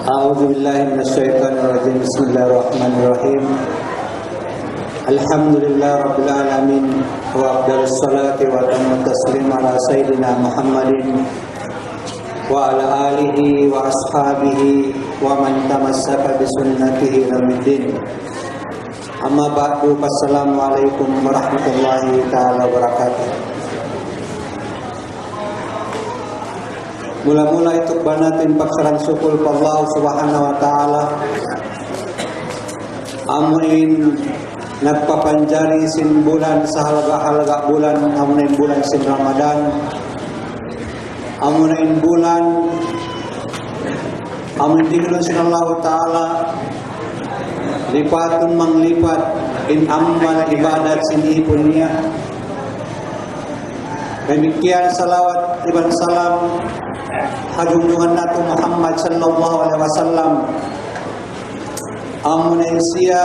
A'udzu billahi minasyaitonir rajim. Bismillahirrahmanirrahim. Alhamdulillahirabbil alamin wa afdhalus salati wa tammat taslim ala sayyidina Muhammadin wa ala alihi wa ashabihi wa man tamassaka bi sunnatihi ila yaumil. Amma ba'du, assalamu alaikum warahmatullahi taala wabarakatuh. Mula-mula itu banatin paksarang syukur pa Allah subhanahu wa ta'ala. Amuin nagpapanjari sin bulan sa halaga-halaga bulan, amuin bulan sin Ramadhan. Amuin bulan amuin tinggalon sin Allah ta'ala lipatun manglipat in ammal ibadat sin ipon niya. Demikian salawat iban salam hajungan nato Muhammad sallallahu alaihi wasallam. Amun siya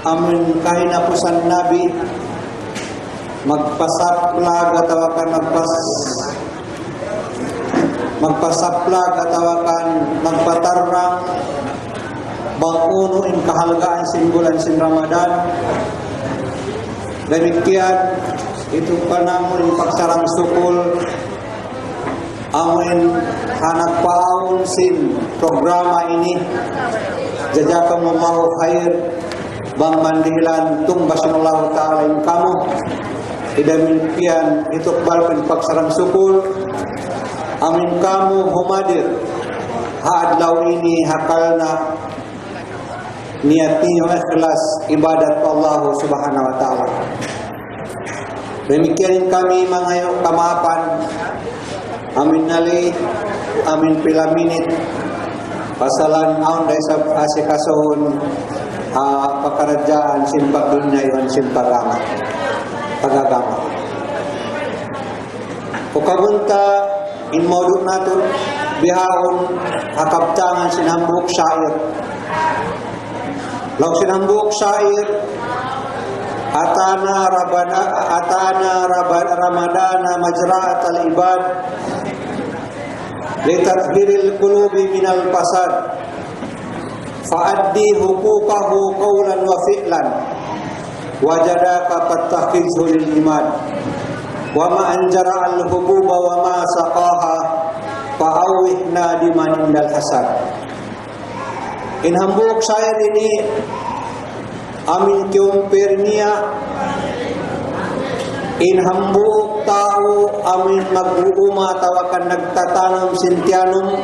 amun kahinapusan Nabi magpasaplag atawakan magpasaplag atawakan magpatarang banguno in kahalgaan sin bulan sin Ramadhan. Demikian itu panamon paksarang sukul amin hanak paun sin programa ini. Jazakumullahu khair bang mandilan tumbasin Allah ta'ala in kamu. Demikian itu balkan paksarang sukul amin kamu humadir haadlaw ini hakalna niatnya ikhlas ibadat Allah subhanahu wa ta'ala. Demikian kami mangayo kamapan amin nali amin pila minit pasalan aun dai sa asikasohon pakarajaan sin pagdunya yon sin pagama ukabunta in modul nato bihahon hakabtangan sin hambuk syair law sin hambuk syair atana ramadana majra'at al-ibad litatbiril qulubi minal fasad fa'addi huquqahu qawlan wa fi'lan wajadaka qad tahfizhu lil imad wa ma anjara al-hububa wa ma saqaha fa'awih nadiman indal hasad. In hambuk syair ini amin kiumpernia in hambuk tao amin mag-uuma tawakan nagtatanong sintianong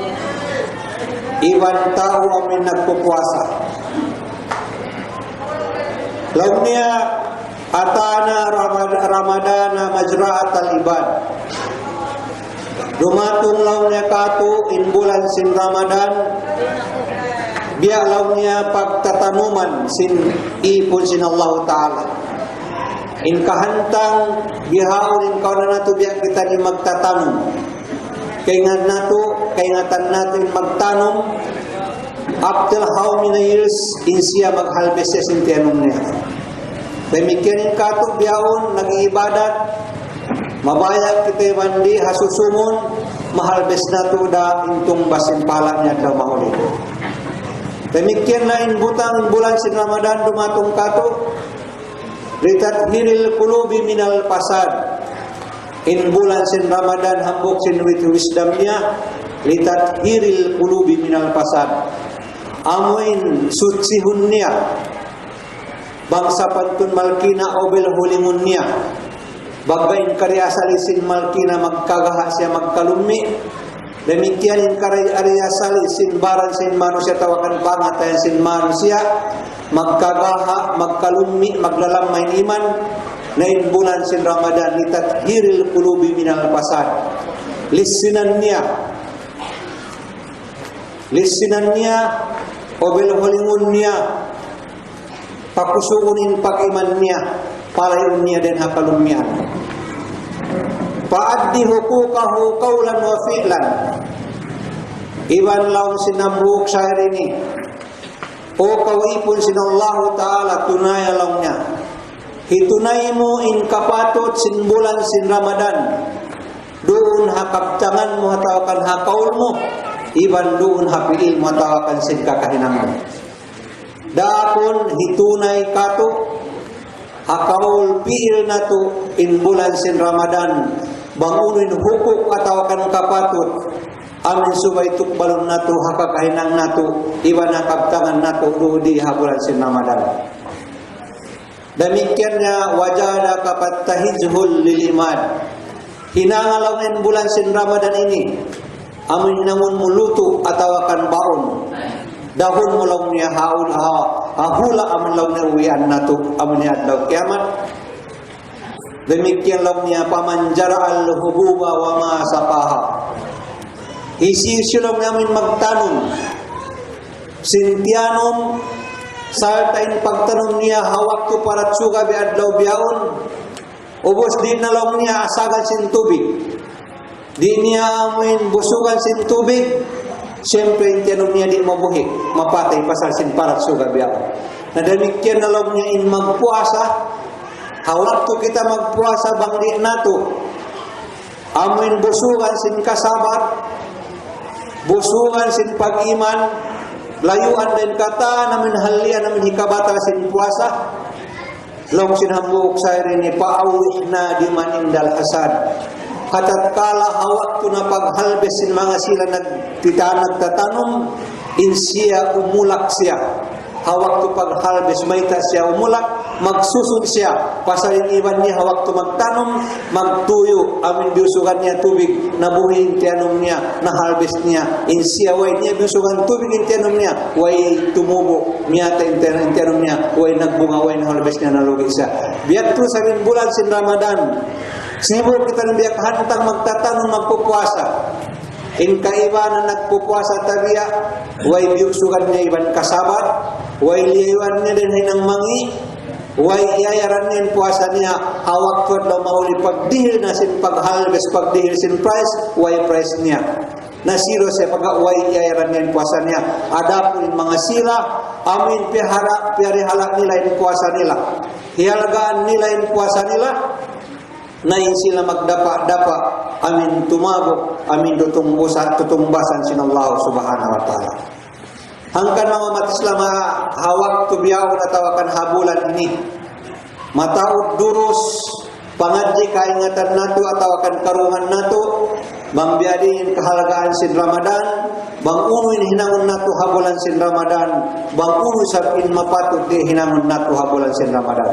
iban tao amin nagpupuasa. Law niya atana ramadana majra'at al-ibad. Dumatong law niya kato in bulan sin Ramadan biya law niya pagtatanuman sin ipon sin Allah ta'ala. In kahantang bihaon in kauna nato biya kita ni magtatanong. Kaya ngatan natin magtanong after how many years in siya maghalbes sin tiyanong niya. Demikian in kato bihaon nag-iibadat mabayag kita mandi hasusumon mahalbes nato da intong basin pala niya daw mahuli. Demikian lain butang bulan sin Ramadan dumatong kato litatbiril qulubi minal fasad. In bulan sin Ramadan hambuk sin wisdomnya litatbiril qulubi minal fasad. Amuin sucihunnya bangsa pantun malkina obel hulimunnya bagain karya salisin malkina magkagaha siya magkalumi. Demikian in karya salisin baran sin manusia tawakan pangatayan sin manusia magkagaha magkalumi maglalamay iman na in bulan sin Ramadan litathiril qulubi minal fasad. Lissinan niya obel holingun niya pakusuunin pag-iman niya palayon niya den hakalumian. Fa'addi huquqahu qawlan wa fi'lan. Iban law sinamruk syair ini o kawipon sin Allah ta'ala tunaya law niya. Hitunay mo in kapatot sin bulan sin Ramadan. Doon hakabtangan mo hatawakan hakaul mo iban doon hapiil matawakan sin kakahinangan. Daakon hitunay kato hakaul piil nato in bulan sin Ramadan bangunin hukuk atawakan kapatut amin subay tukbalon nato hakakahinang nato iban nakabtangan nato di habulan sin Ramadan. Demikian niya wajada kapat tahijhul lilimad. Hinangalawin bulan sin Ramadan ini amin namun muluto atawakan baon. Dahon mo lang niya haul hula amin lang niya uwian nato amin niya adlaw kiamat. Demikian lang niya pamanjara al-hububa wa ma sapaha. Isisyo lang namin magtanong sintianom sartain pagtanong niya hawak ko para tsuga bi adlaw biyaon. Ubos din na lang niya asagan sin tubig. Di niya amin busugan sin tubig. Siyempre yung tiyanong niya di mabuhi, mapatay pasal sin para tsuga biyaon. Nadamikyan na lang niya in magpuasa. Hawak to kita magpuasa bangdi nato. Amin busugan sin kasabat. Busugan sin pag-iman. Layuan din kata namin halian namin hikabata sin puasa. Long sinambuk sa rin ipaawih na di manindal hasad. Katatkala hawak to na paghalbes sin mga sila nagtatanom insiya umulak siya. Hawak to paghalbes mayta siya umulak magsusod siya pasalin iban niya hawak to magtanom magtuyo amin biusugan niya tubig nabuhin tianom niya nahalbes niya insiya way niya biusugan tubig tianom niya way tumubo miyata tianom niya way nagbunga way nahalbes niya nalugi siya. Biyak to sa bulan sin Ramadan sinibol kita ng biyak hantang magtatanong magpupuasa. In kaiba na nagpupuasa tabiya, way biyuksugan niya iban kasabat, way liyuan niya din hinang mangi, way iayaran niya yung puasa niya, hawak ko daw mahuli pagdihil na sin paghalbes, pagdihil sin price, way price niya. Nasiro siya pagka way iayaran niya yung puasa niya. Adapon yung mga sila, amin piyarihala nila yung puasa nila. Hihalagaan nila yung puasa nila, nain sila magdapa-dapa amin tumabok amin tutumbasan sin Allah subhanahu wa ta'ala. Hangkan mga matislam hawak tubiyaw na tawakan habulan ini mataud durus pangadji kaingatan nato atawakan karungan nato mambiadin kahalagaan sin Ramadan bang unuin hinangon nato habulan sin Ramadan bang unu sabin mapatut di hinangon nato habulan sin Ramadan.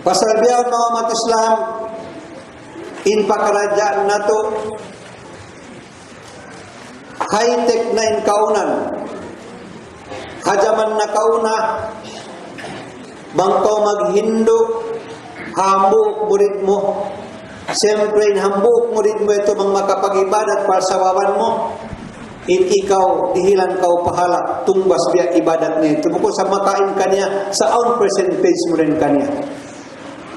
Pasal biyaw mga umat Islam in pakarajaan nato high-tech na in kaunan hajaman na kauna bangkaw maghindo hambuk murid mo siyempre in hambuk murid mo ito mang makapag-ibadat para sa wawan mo in ikaw dihilan kau pahala tungbas biya ibadat niya ito bukod sa makain kanya sa own percentage mo rin kanya.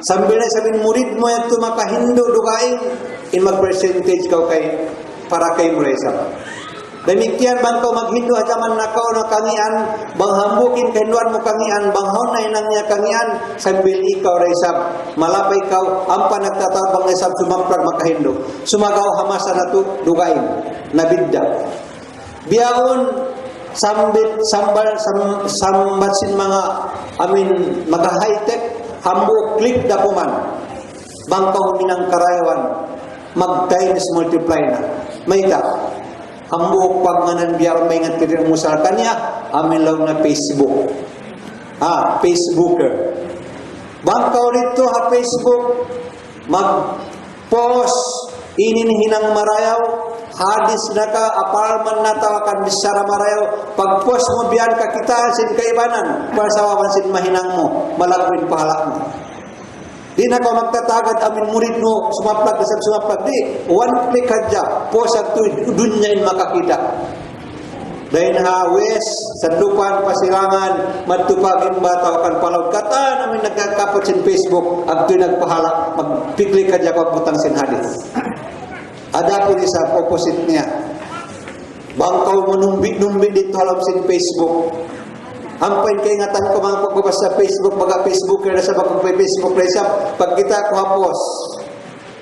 Sambil na sabihin murid mo ito makahindo dukain in mag-percentage kau kay para kay muresa. Demikian bang kau maghindo ajaman na kau na kangian bang hambukin kay luar mo kangian bang haun na inang niya kangian sambil ikaw resab malapay kau ampa nagtatawag bang resab sumamprag makahindo sumagaw hamasa na to dukain nabidda. Biyaon sambat sin mga amin mga high-tech hambuk klik dapuman bangkaw minang karayawan mag times multiply na mayta hambuk pagmanan biar may ngat kiri musal kanya amin law na Facebook Facebooker bangkaw dito ha Facebook mag post inin hinang marayaw hadis na ka aparman na tawakan bisara marayaw pag post mo biyan ka kita sin kaibanan para sa wawan sin mahinang mo malakwin pahala mo di na ka magtatagad amin murid mo sumaplag di one click hadya post at dunyain makakita dahil hawes sandupan pasilangan matupagin ba tawakan palawd kata namin nagkakapot sin Facebook at nagpahala magpiklik hadya pagputang sin hadis. Ada pun sa opposite niya. Bangkaw manumbi-numbi dito halam sin Facebook. Ampay kay ngatan ko mga pagbabas sa Facebook, mga Facebooker na sa pag-Facebook na isa, pag kita ko hapos.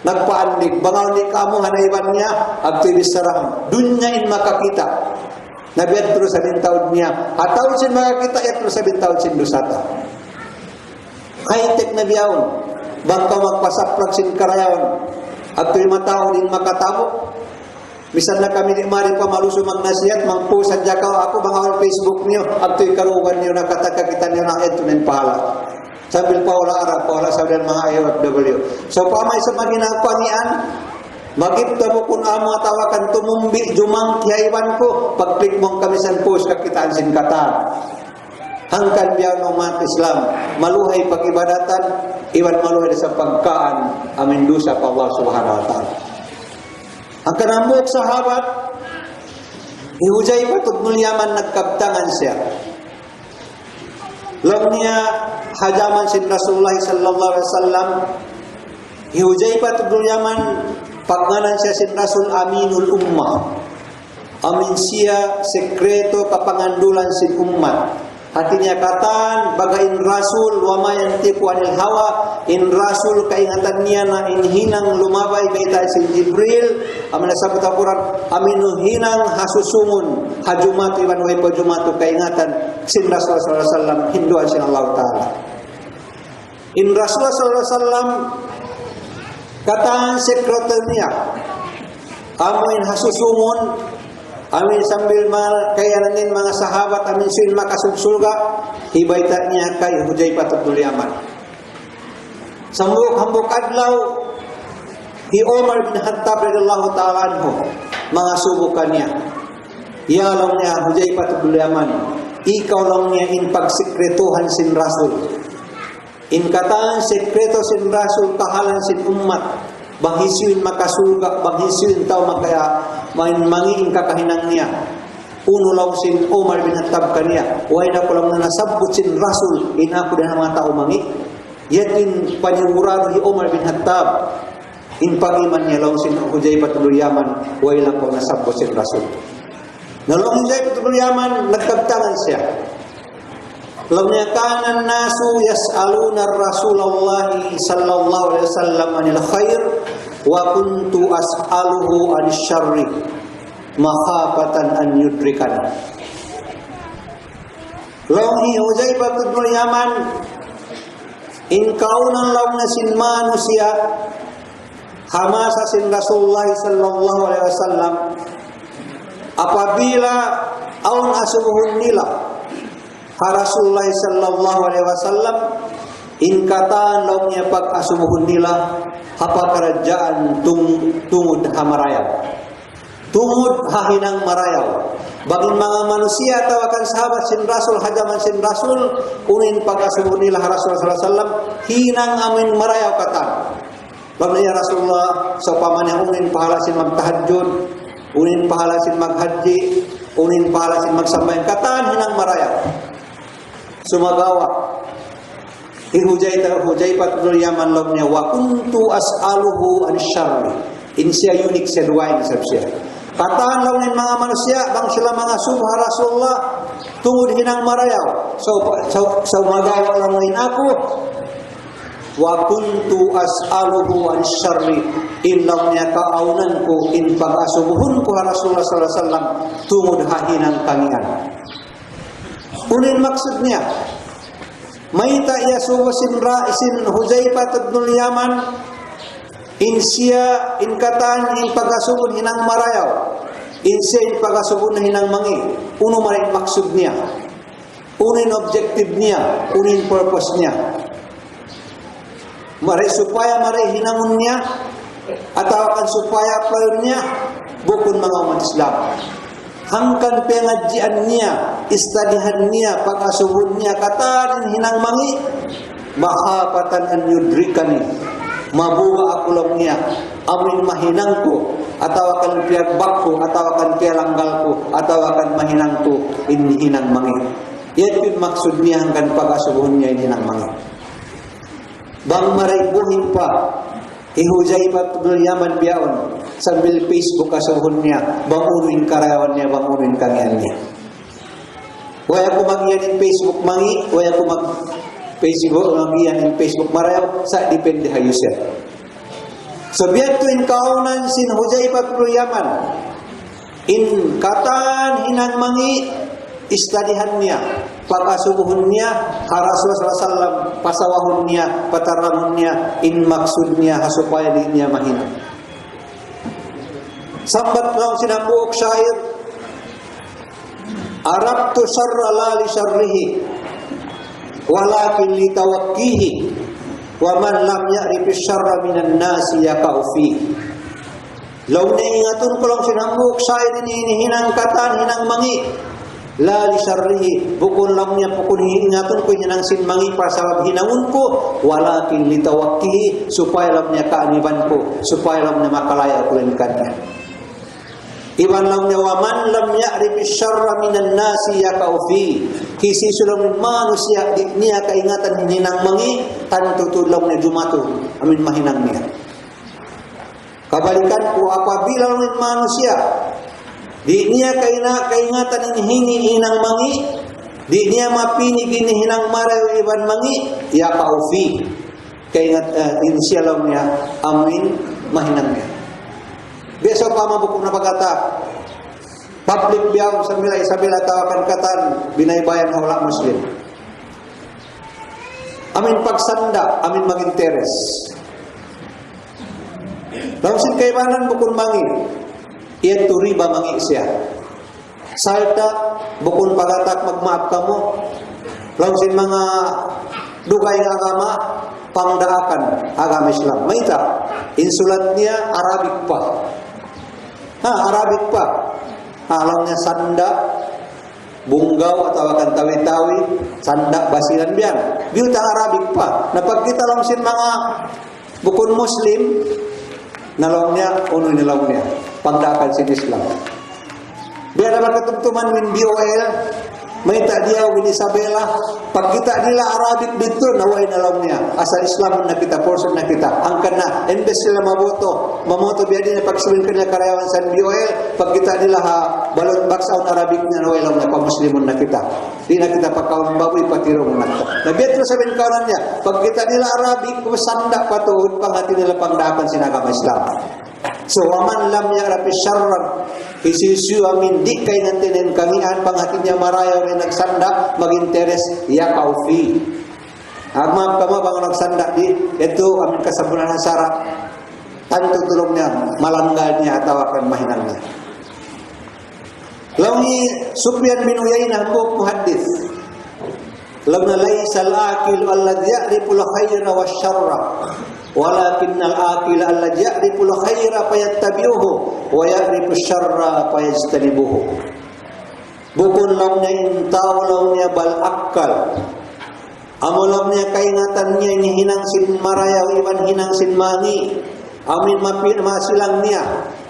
nagpaandig, bangaw ni kamo hanayban niya, aktivis sarang, dun niya in makakita. Nabiyad terus sa bintawd niya, ataw sin makakita, terus sa bintawd sin dusata. High-tech na biyawon, bangka magpasaplag sin karayawan, at yung matao din makatabo. Misan na kami ni Mari pa Maluso mag-nasihat, mag-post at jakaw ako, bangawal Facebook niyo, at yung karugan niyo, nakatagkakita niyo na ito na pahala. Sambil paula Arab, paula sa mga IOFW. So, pamay sa maginagpanian, magipta mo kung amo atawakan tumumbi, jumang kiyaiwan ko, pag-click mong kami sa post, kakitaan sin katan. Hangkan biyaw ng umat Islam, maluhay pag-ibadatan, iwan maluhay sa pagkaan, amin dusa pa Allah subhanahu wa ta'ala. Ang kanamuk sahabat, ihujay patutnul Yaman nagkabtangan siya. Lang niya hajaman sin Rasulullah sallallahu alaihi wasallam, ihujay patutnul Yaman, pagganan siya sin Rasul Aminul Ummah. Amin siya sekreto kapangandulan sin umat. Hatinya katan bagain Rasul wa ma yantiqu anil hawa, in Rasul kaingatan niya na inhinang lumabay baita si Jibril amana sabut Al-Quran aminu hinang hasusungun hajumatu iwan wa pajumatu kaingatan sin Rasul sallallahu alaihi wasallam hinduan sin Allahutaala. In Rasul sallallahu alaihi wasallam katan sekreto niya amin hasusungun, amin sambil kayananin mga sahabat, amin sin makasugsulga, hibayta niya kay hujay patutnul Yaman. Sambuk hambuk adlaw, hi Umar bin Khattab radhiyallahu ta'ala anhu, mga subukan niya. Yalong niya hujay patutnul Yaman, ikaw lang niya in pagsikretuhan sin Rasul. In kataan sekreto sin Rasul kahalan sin umat, banghisyun makasuga, banghisyun tao makaya mangiin kakahinang niya. Uno lang sin Umar bin Khattab kaniya, way na ko lang na nasabot sin Rasul, inako din ang mga tao mangi. Yatin paniwurado hi Umar bin Khattab, in pagiman niya lang sin hujay patutnul Yaman, way lang ko nasabot sin Rasul. Nalong hujay patutnul Yaman, nagkabtangan siya. Lam yakanan nasu yas'aluna Rasulullah sallallahu alaihi wasallam anil khair wa kuntu as'aluhu anil syarri makhafatan an yudrikan. Lam hujay patutnul Yaman, in kaunan law na sin manusia hamasa sin Rasulullah sallallahu alaihi wasallam apabila aun asubuhun nila Rasulullah sallallahu alaihi wasallam in kataan law niya pag-asumuhun nila hapa kerajaan tungod hamarayaw. Tungod hahinang marayaw. Baging mga manusia tawakan sahabat sin Rasul hajaman sin Rasul unin pag-asumuhun nila Rasulullah sallallahu alaihi wasallam hinang amin marayaw katan. Bagay Rasulullah sa pamanang unin pahala sin magtahajjud, unin pahala sin maghaji, unin pahala sin magsambayan katan hinang marayaw. Sumagawa hujay patutnul Yaman law niya wa kuntu as'aluhu an syarri, in siya unik siya duwain sa siya kataan law ng mga manusia bang sila mga subha Rasulullah tungod hinang marayaw. So magawa lang ngayon ako wa kuntu as'aluhu an syarri, in law niya kaaunan ko in pag-asubuhun ko Rasulullah sallallahu alaihi wasallam tungod hahinang kangian. Unin maksud niya, maita iya suwa sin Huzaifa patutnul Yaman, in siya in katan in pagasubun hinang marayaw, in siya in pagasubun hinang mangi. Uno maring maksud niya, unin objective niya, unin purpose niya. Mari supaya mari hinangun niya, atau akan supaya pelayan niya, bukun mga umat Islam. Hangkan pengajian niya, istadihan niya, pag-asubun niya, katarin hinang mangi, mahapatan an yudrikani, mabuga ako lang niya, amin mahinang ko, atau akan piagbak ko, atau akan pialanggal ko, atau akan mahinang ko, in hinang mangi. Yan yung maksud niya hangkan pag-asubun niya, in hinang mangi. Bang maraibuhin pa, ihujay patutnul Yaman biyaon, sambil Facebook kasuhun niya, bangunin karayawan niya, bangunin kangian niya. Waya ko magiyan in Facebook mangi, waya ko mag-Facebook magiyan in Facebook marayaw, sa depende hayo siya. So biadto in kaunan sin Huzaifah bin Yaman. In katan hinang mangi istadihan niya, pagasubuhun niya, Rasul sallallahu pasawahun niya, pataramun niya, in maksud niya supaya di niya mahina. Sambat lang sinambuok syair, Arabtu syarra la li syarrihi walakin li tawakkihi wa man lam ya'rifi syarra minan nasi yaqau fi. Law na ingatun ko lang sinambuok syair ini hinang katan hinang mangi la li syarrihi, bukun lang niya pukun ingatun ko hinang sin mangi para sabab hinangun ko, walakin li tawakkihi, supaya lang niya kaaniban ko, supaya lang niya makalaya ko lang kanya. Iban lang niya, waman lam ya'rifi syarra minan nasi yaqau fi, kisi sulang manusia di niya kaingatan hinang mangi, tanto tulong niya jumatuh amin mahinang niya. Kabalikan ko, apabila lang manusia di niya kaingatan hingi hinang mangi, di niya mapinig hinang maraw iban mangi, yaqau fi, kaingat insya lang niya amin mahinang niya. Besok pa mabukong na pagkata public biyaw sa mila isabela tawakan katan binaybayan hulah Muslim. Amin pagsanda, amin mag-interes. Lausin kaibanan bukun mangi, iyan riba mangi siya. Salta bukun pagatak magmaap kamo. Lausin mga dugay ng agama, pangdaakan agama Islam. Maita, insulat niya Arabic pa. Arabic pa. Alam niya sanda, bunggaw atau akan tawi-tawi, sanda basilan biyan. Biutang Arabic pa. Napagkita lang sin mga bukun Muslim, nalong niya, uno nilong niya. Pagdakan sin Islam. Biar naman katugtuman min BOL, may dia win Isabela, pagkita nila Arabic dito, naway nalong niya. Asa Islam na kita, portion na kita. Angkan na, imbes sila mamoto biya din na pagsuwin ka nila karayawan sa BOL, pagkita nila balon baksaon Arabic na naway lang na pa-Muslimon na kita. Di na kita pagkaon baboy, patirong na kita. Nabiyat ko sabihin kaunan niya, pagkita nila Arabic, kumasanda patuhod, panghati nila pangdakan sinagama Islam. So, waman lam ya'rafi syarran, isisiu amin di kay nantinin kangian panghati niya marayaw rin nagsanda mag-interes yaqau fi. Amam kama bang nagsanda di ito amin kasabunan ng syarat tanto tulong niya malanggal niya atau akan mahinang niya. Lawi Sufyan bin Uyainah muhaddis, lamna laysa al-aqil alladhi ya'rifu al-khayra wasyarra walakinnal aqil alladhi ya'rifu al-khayra fayattabi'uhu wa ya'rifu asy-syarra fayajtanibuhu. Bukun lang niya intaw lang niya bal akal. Amulam niya kaingatan niya ini hinang sin marayaw iban hinang sin mangi. Amin masilang niya.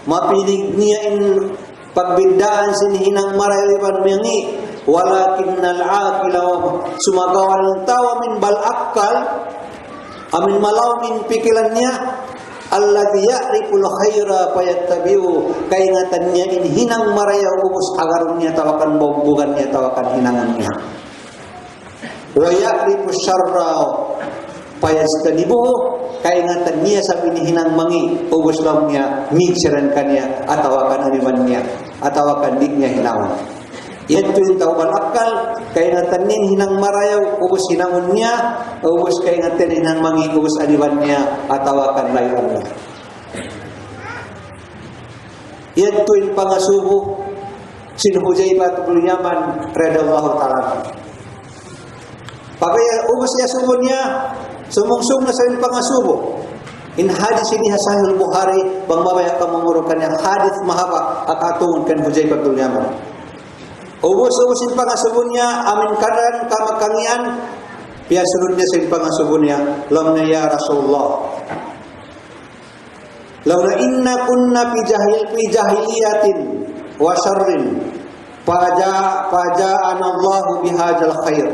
Mapilig niya in pagbindaan sin hinang marayaw iban mangi. Walakinnal aqil sumagawan ng tawa min bal akal. Amin malaw min pikilan niya, alladhi ya'riful khaira fayattabi'u, kaingatan niya in hinang marayaw ubus agarun niya tawakan bugan niya tawakan hinangan niya. Wa ya'rifus syarra fayajtanibuhu, kaingatan niya sa hinang mangi ubus lang niya migsiran kanya atawakan animan niya atawakan di niya hinawan. Yan yung tawbal akal, kaingatan niya hinang marayaw, ubos hinangon niya, ubos kaingatan hinang mangi, ubos adiban niya, atawakan layon niya. Yan yung pangasubo, sin Huzaifah bin Yaman, Allahutaala. Pagkaya ubos niya subo niya, sumungsong na sa yung pangasubo. In hadis ini Sahih Bukhari, bang mabaya ka mamurukan niya, hadis mahaba, akatungon kan Huzaifah bin Yaman. Ubus-ubusin pangasubon niya, amin kanan, kamakangian, piya sunod niya sa pangasubon niya, lam na ya Rasulullah. Lam na inna kunna fi jahiliyatin wa syarrin, faja'an Allahu bihajal khair.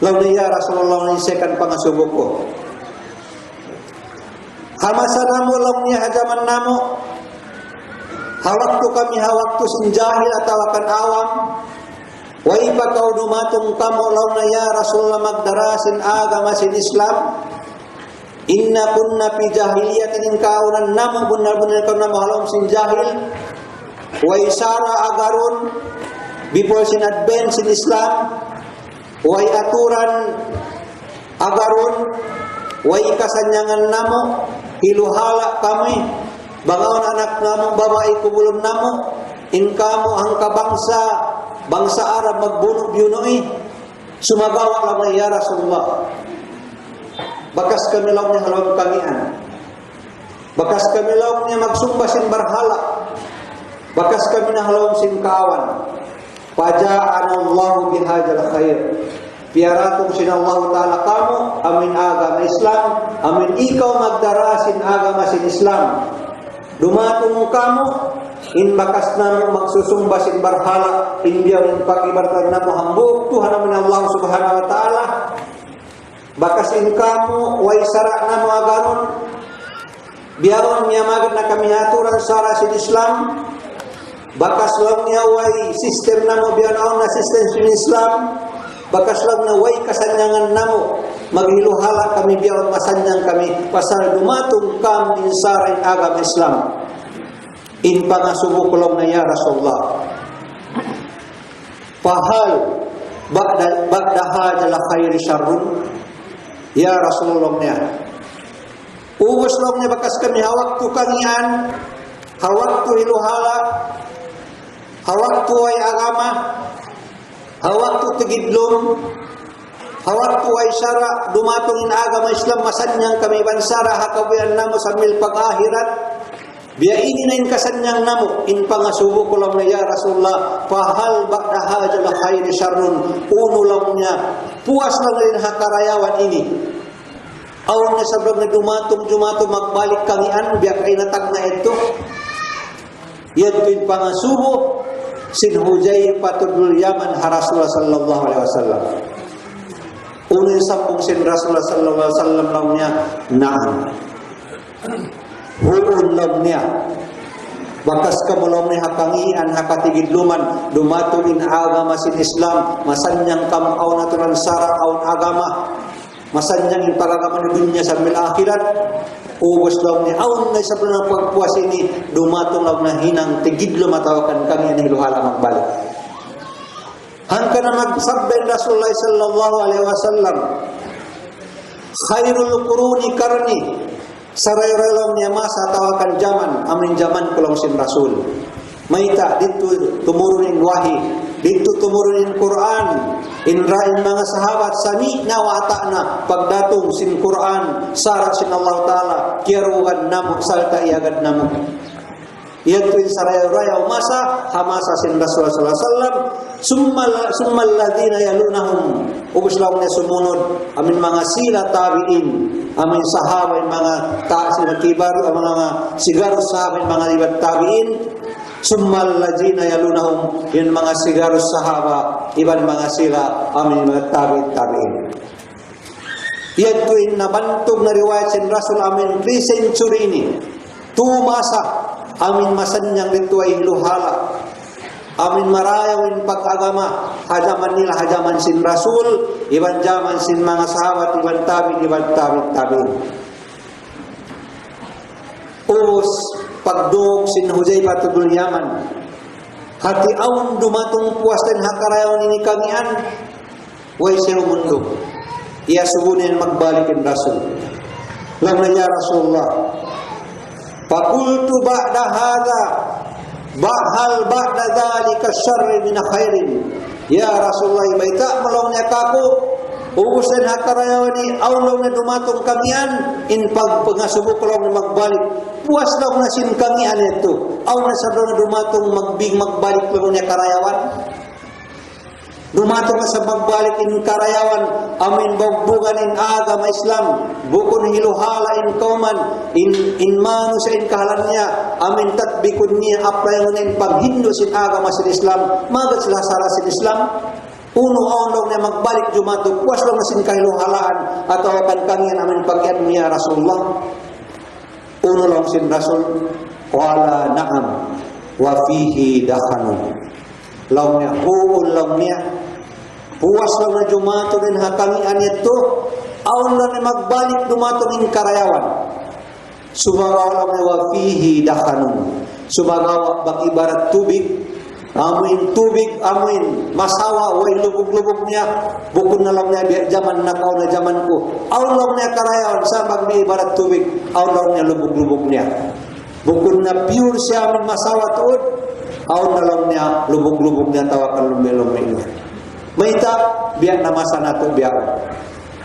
Lam na ya Rasulullah, nisikan pangasubon ko. Hamasan namo lam niya hajaman namo, hawaktu kami hawaktu sinjahil atau akan awam. Wa iba kau dumatong kamo launa ya Rasulullah magdarasin agama sin Islam. inna kunna fi jahiliyatin kaunan namu benar-benar kau nama halom sin jahil wa isara agarun bipol sin advance sin Islam wa aturan agarun wa ikasanyangan namu hiluhala kami bangawan anak namu babae ko belum namu in kamu angka bangsa Arab magbunuh biyunoi sumagawa lang ya Rasulullah. Bakas kami law niya halawang kangian. Bakas kami law niya magsumba sin barhala. Bakas kami na halawang sin kawan. Paja'anallahu bihajal khair. Piaratong sin Allahutaala kamu, amin agama Islam, amin ikaw magdarasin agama sin Islam. Dumatong kamu, in bakas na magsusumba sin barhala, in biyawin pakibartan na mo hambuk, Tuhan amin Allah subhanahu wa ta'ala. Bakas in kamu, way sara na mga ganon, biyawan niya magad na kami aturan sara sin Islam, bakas lang niya way system na mo, biyawan na system sin Islam, bakas lang na way kasanyangan na mo, maghiluhala kami, biyawan masanyang kami, pasal dumatong kam in sara in agam Islam, in pangasubok lang na ya Rasulullah. Pahal, ba'da hajala khairi syarrun, ya Rasulullah niya. Ubos lang niya bakas kami hawak tu kangian, hawak tu hiluhala, hawak tu ay agama, hawak tu tigidlom, hawak tu ay syara, dumatungin agama Islam, masanyang kami bansara, hakabuyan namo sa milpag-ahirat, biyaini na in kasanyang namo, in pangasubo ko lang na ya Rasulullah, pahal ba'da hajal khairi syarrun, uno lang niya, puas lang rin hakarayawan ini. Awan na sabrang na dumatong magbalik kangian, biyak ay natag na ito. Yan ko in pangasubo, sinhujay patudul yaman ha Rasulullah sallallahu alaihi wasallam. Uno yung sampung sin Rasulullah sallallahu alaihi wasallam lang niya, naan. Huun lang niya. Bakas ka mo lang niya hakangian, hakatigidluman, dumatungin agama sin Islam, masanyang kamaw na tulang sara aun agama, masanyang yung pagagama ni dunya sa milakhirat, ubos lang niya, aun na isa ng pagpuas ini, dumatong lang na hinang tigidlum atawakan kami ang hiluhala magbalik. Hangka na magsabbay Rasulullah sallallahu alaihi wasallam, khairul quruni karni, saray-raylaw niya masa tawakan zaman, amin zaman ko lang sin Rasul. Maita, dito tumurunin wahi, dito tumurunin Quran, inrain mga sahabat, sami na wata na, pagdatong sin Quran, sara sin Allahutaala, kiyarugan namo, salta iagad namo. Iyan tuwin saray-rayaw masa, hamasa sin Rasul sallallahu alaihi wasallam, summal ladina yalunahum, ubos lang niya sumunod, amin mga sila tabi'in, amin sahaba, mga ta'asin kibar, mga sigaros sahaba, mga libat tabi'in, summal ladina yalunahum, yun mga sigaros sahaba, iban mga sila, amin mga tabi'in. Iyan tuwin nabantog na riwayat sin Rasul, amin 3 century ni, tumasa, amin masanyang dito ay luhala, amin marayawin pag-agama, hajaman nila, hajaman sin Rasul, iban jaman sin mga sahabat, iban tabi. Ubos, pagdung sin Hujay patudul Yaman, hati aun dumatong puas dan hakarayawan ini kangian, way siya mundo, iya subunin magbalikin Rasul. Lamang ya Rasulullah, fakultu ba'da hadha bahal ba'da dhalika syarri min khairin, ya Rasulullah, baita malongnya kaku ubusan hakarayawan ni aulong na dumatong kamian, in pagpangasubo ko lang na magbalik, puas lang na sin kamian ito, aw na sabro na dumatong magbalik lang niya karayawan, dumatong na sa magbalik in karayawan, amin bugbugan in agama Islam, bukon hiluhala in kauman, in manu sa in kahalan niya, amin tatbikun niya, aprayon in paghindo sin agama sin Islam, magat sila sara sin Islam, uno aulong na magbalik dumatong, puas lang na sin kahiluhalaan, at awakan kanyan amin pagyan niya Rasulullah. Uno lang sin Rasul, wala na'am, wa fihi dakhanun. Law niya, huun lang niya, puas lang na jumato din hakangian ito, aon lang magbalik dumatong karayawan. Sumagawa lang wa fihi dakhanun. Sumagawa bag ibarat tubig, amuin tubig, amuin masawa, way lubog-lubog niya, bukod na lang niya, jaman na kao na jaman ko. Aon lang niya karayawan, sa bag ni ibarat tubig, aon lang niya lubog-lubog niya. Bukod na pure siya, amin masawa tuod, aon na lang niya, lubog-lubog niya, tawakan lumilumil. Maita, biyak na masa na to, biyak.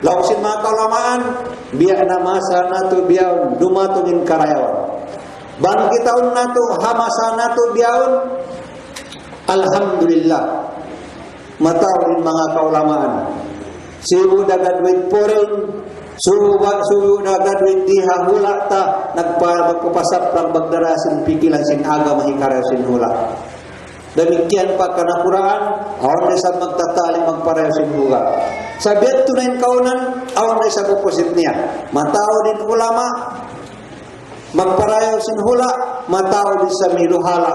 Lausin mga kaulamaan, biyak na masa na to, biyak, dumatungin karayawan. Bangkitaon na to, hamasa na to, biyak. Alhamdulillah, matawin mga kaulamaan. Sibu na graduate po rin, subu na graduate di hula ta, magpapasap lang magdarasin pikilan sin aga mahikaraw sin hula. Demikian pa kanapuraan, awan na sa magtatali magpareho sin hula. Sabiat tunayin kaunan, awan na sa pupusit niya. Matao din ulama, magpareho sin hula, matao din sa miluhala,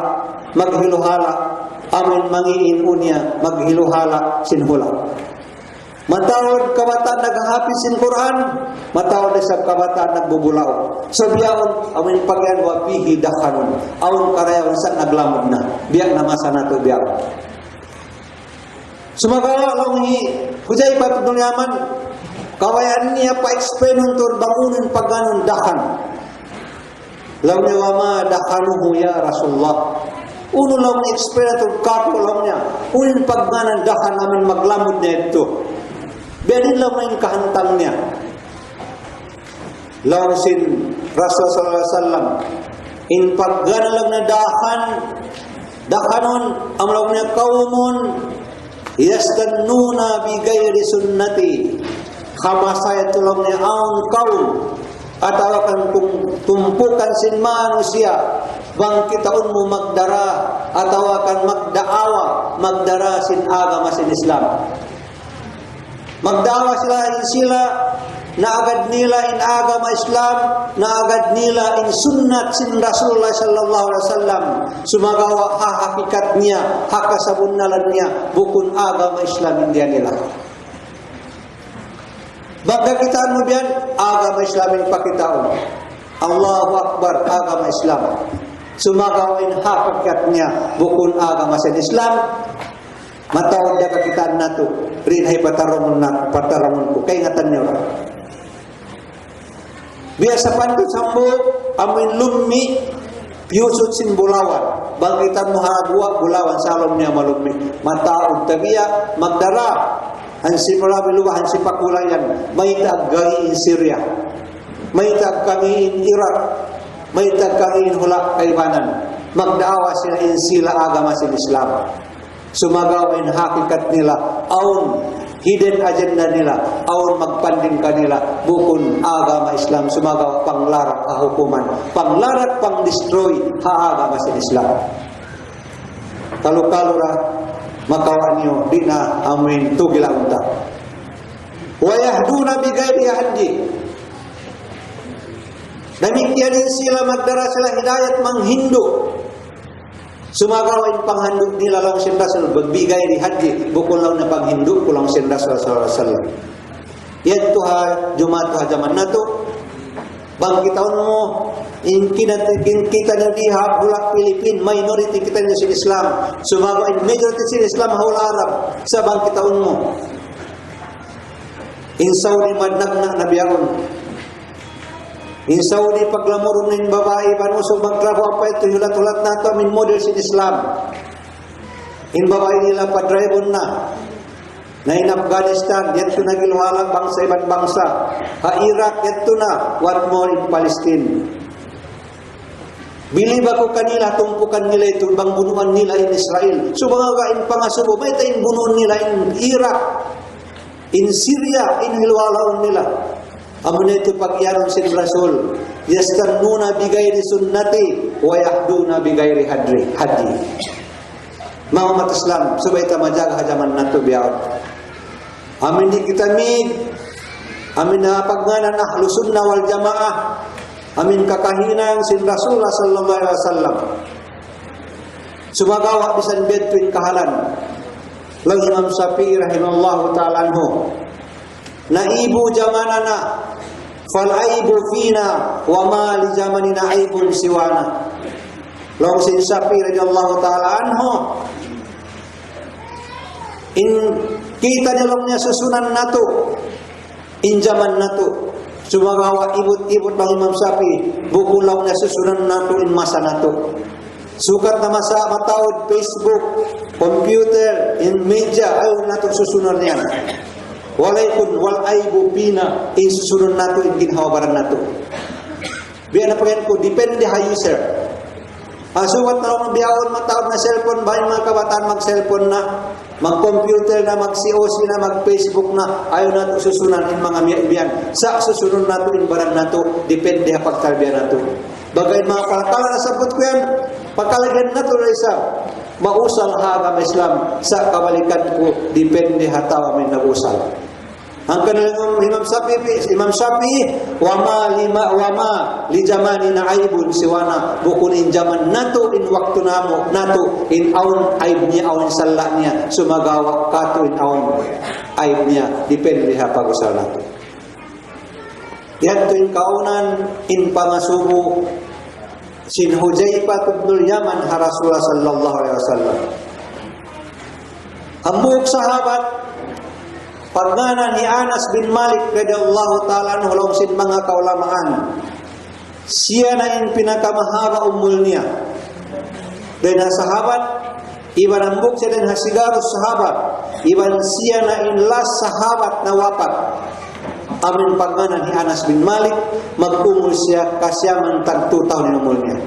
maghiluhala, amin mangiin unya, maghiluhala sin hula. Matawad kabataan naghahapis sin Quran, matawad sa kabataan nagbubulaw. So biyaon amin pagyan wa fihi dakhanun. Aun karayawan sa naglamod na. Biyak na masa nato biyak. Sumagawa lang hujay patudunyaman. Kawayan niya pa explain untur bangunin pagganon dakhan. Law ni wa ma dakhanuhu ya Rasulullah. Uno lang explain untur kapo lang niya. Unin pagganon dakhan namin maglamod na ito. Biarin lang yung kahantang niya. Lausin Rasul sallallahu alaihi wasallam in paggana lang na dakhanon amlaw niya kaumun yastannuna bi ghairi sunnati khamasaya tulang niya ang kaum atawa kan tumpukan sin manusia bang kitaon mo magdara atawa kan magdaawa magdara sin agama sin Islam. Magdawa sila naagad nila in agama Islam, naagad nila in sunnat sin Rasulullah sallallahu alaihi wasallam. Sumagawa hakikat niya, hakasabunalan niya, bukun agama Islam India nila. Baga kitaan mo biyan, agama Islam in pakitaon. Allahu Akbar, agama Islam. Sumagawa in hakikat niya, bukun agama sin Islam. Matawad na kakitaan na to. Rin ay patarangon ko. Kaya ingatan niyo. Biasa panto sambo, amin lummi, yusut sin bulawan. Bangkitan mo hagwa, bulawan, salom niya malummi. Matawad tabiya, magdara. Hansi malabi luwa, hansi pakulayan. May tagay in Syria. May tagay in Iraq. May tagay in hulah kaibanan. Magdaawa sila in sila agama sin Islam. Sumagawin hakikat nila, aun hidden agenda nila, aun magpanding kanila, bukun agama Islam, sumagawa panglarak kahukuman, panglarak pang-destroy agama sin Islam. Kalu-kalura, makawan niyo, di na amin tugila unta. Wayahduna bigayri hadji. Demikian sila magdara sila hidayat manghindu. Sumagawa yung panghandog nila lang sin Rasul, bagbigay ni haji, bukol lang na panghindu, kulang sin Rasul sallallahu alaihi wasallam. Yan to ha, Jumat ha, zaman na to. Bangkitaon mo, kita na di ha, hulak Pilipin, minority kita nyo sin Islam. Sumagawa yung majority sin Islam, hula Arab, sa bangkitaon mo. In Saudi madnag na biyaron. In Saudi paglamurong ng babae panusog magtrabaho pa ito hulat-hulat na ito min model sin Islam. In babae nila padribon na in Afghanistan yato na gilwalang bangsa ibang bangsa. Iraq yato na, what more in Palestine. Bilib ako kanila, tumpukan nila ito bang bunuan nila in Israel. So mga kain pangasubo may tayong bunuan nila in Iraq, in Syria, in hilwalaon nila. Amun itu pagyaron sin Rasul, yastannuna bigayri sunnati wa yahduna bigayri hadri. Mga umat Islam, subay ta majaga hajaman nato biyaw. Amin di kita mig, amin na pagngana na ahlus sunnah wal jamaah, amin kakahinang sin Rasulullah sallallahu alaihi wasallam. Sumagawa bisan between kahalan. Lang Imam Syafi'i rahimallahu ta'ala anhu. naibu jamanana fal aibu fina wa ma li jamanina aibun siwana. Long sin Syafi radhiyallahu taala anhu in kita dilongnya susunan natu in zaman natu sumagawa ibut-ibut bang Imam Syafi buku longnya susunan natu in masa natu sukat na masa mataud Facebook komputer in meja ayo natu susunannya walaupun wal aibu bina in susunan natu in ginhawa barang natu biar na pengen ko depende ha user. Asuwat na lang biyawon mataod na cellphone, bahay mga kabataan mag-cellphone na, mag-computer na, mag-COC na, mag-Facebook na, ayaw na ito susunan in mga biyan. Sa susunod na ito, in barang na ito, depende ha pagtalbiyan na ito. Bagay mga kalakala na sabot ko yan, pagkalagyan na ito, Raisa, mausal ha ang Islam, sa kabalikan ko, depende ha tawa may nag-usal. Ang kanilang Imam Syafi'i wama li jamani na aibun siwana bukun in zaman nato in waktu namo nato in aun aib niya aun salla niya sumagawa kato in aun aib niya depende ha pag-usal nato. Yan to in kaunan in pangasubo sin Huzaifa ibnul Yaman ha Rasulullah sallallahu alaihi wasallam. Ambuk sahabat pagngana ni Anas bin Malik radhiyallahu ta'ala anhu long sin mga kaulamaan. Siya na in pinakamahaba umul niya. Dan sahabat iban ambuk siya dan hasigaros sahabat iban siya na in last sahabat na wapat. Amin pagngana ni Anas bin Malik magumul siya kasyaman tag 2 tahun umul niya.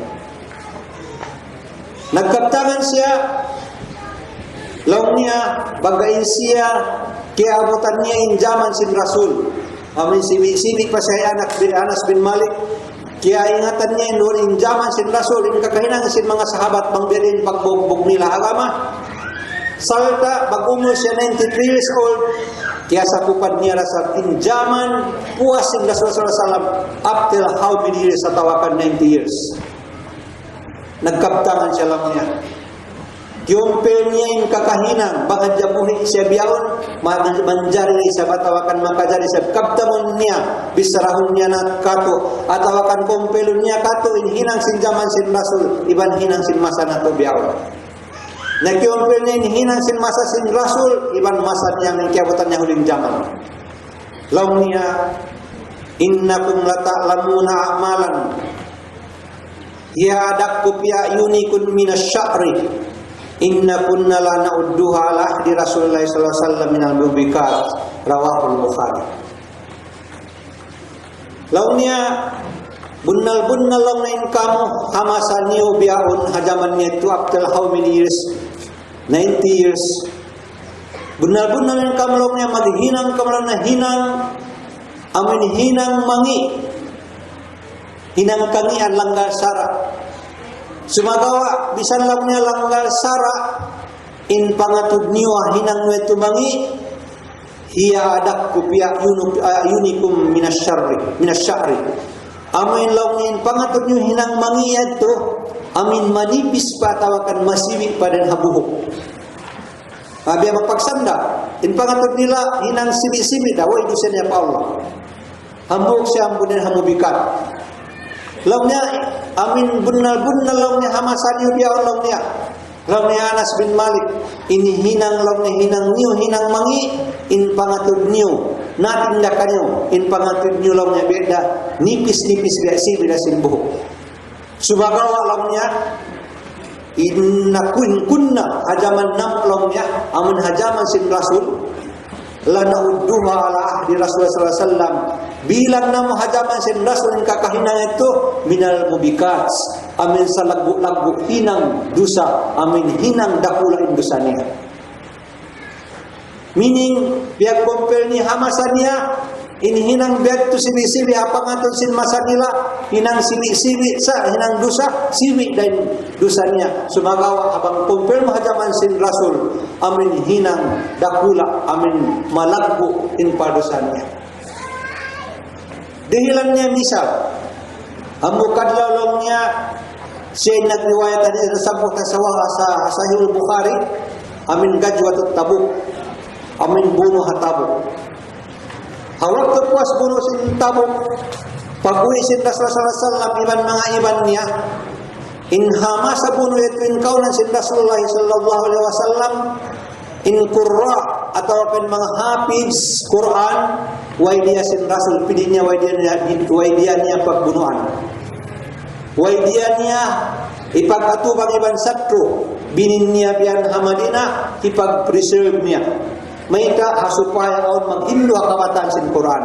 Nagkaptangan siya long niya bagayin siya kaya abutan niya in zaman sin Rasul. Amin sibik pa siya Anas bin Malik. Kaya ingatan niya in zaman sin Rasul. In kakahinang sin mga sahabat mangbirin pagbugbog nila agama. Salta, pag-umul siya 93 years old. Kaya sakupad niya sa in zaman puas sin Rasul sallallahu up till how many years sa tawakan 90 years. Nagkaptangan siya lang niya. Kiumpil niya yung kakahinang, baka jabuhin siya biyaon, manjari sa batawakan makajari sa kaptamon niya, bisarahon niya na kato, at awakan kumpilon niya kato, inhinang sin jaman sin Rasul, iban hinang sin masa na to biyaon. Nakiumpil niya inhinang sin masa sin Rasul, iban masa niya, may kiabutan niya huling jaman. Law niya, innakum lata'lamuna a'malan, hiadak kupya yunikun minas sya'ri, inna kunna la na'udduha ala ahdi Rasulullah sallallahu alaihi wasallam minal mubikat rawahul Bukhari. Launya bunnal long nain kamu hamasan niyo biyaon hajaman niya to up till how many years? 90 years. Bunnal nain kamu long niya maghinang kamu na hinang amin hinang mangi hinang kangi ang langgar sara. Sumagawa, bisan lang niya langgal sara, in pangatud niyo hinang nuetu mangi, hiya adak kupya unikum minasyari. Amin lang niya in pangatud niyo hinang mangi ito, amin manipis pa tawakan masiwik pa dan habuhok. Biya magpagsanda, in pangatud nila hinang sibi-sibi daw, ito siya niya pa Allah. Hambuk siya ambun dan hamubikat. Laumnya amin bunnal laumnya hamasan yu biya laumnya Anas bin Malik ini hinang laumnya hinang niu hinang mangi in pangatud niu natindakan niu in pangatud niu laumnya beda nipis biya si beda sin buhuk subagawa laumnya inna kunna hajaman nam laumnya amun hajaman sin Rasul lana udduha ala ahdi Rasulullah sallallahu alaihi wasallam bilang namo hajaman sin Rasul in kakahinang itu minal mubikat amin sa lagbu hinang dusa amin hinang dakula in dusa niya meaning biag compare ni hamasan niya in hinang biag to sibi-sibi apang aton sin masa nila hinang sibi-sibi sa hinang dusa sibi dan dusa niya sumagawa abang compare mo hajaman sin Rasul amin hinang dakula amin malagbu in padusa niya. Dahilan niya misal ang mukadlaw niya siya nagriwayat tadi sa sabot sa Sahih Bukhari amin gajwat Tabuk amin bunuh Tabuk Hawak terpuas bunuh sin Tabuk. Pag-uwi sin Rasulullah sallallahu iban mga iban niya. Inhama sa bunuh itu inkaunan sin Rasulullah sallallahu alaihi wasallam. In qurra atau pen mga hafiz Quran. Way dia sin Rasul pidinya way dia niya pagbunuhan. Way dia niya ipag-atubang iban satro. Binin niya biyan hamadina ipag-preserve niya. Mayta supaya aon maghindo kabataan sin Quran.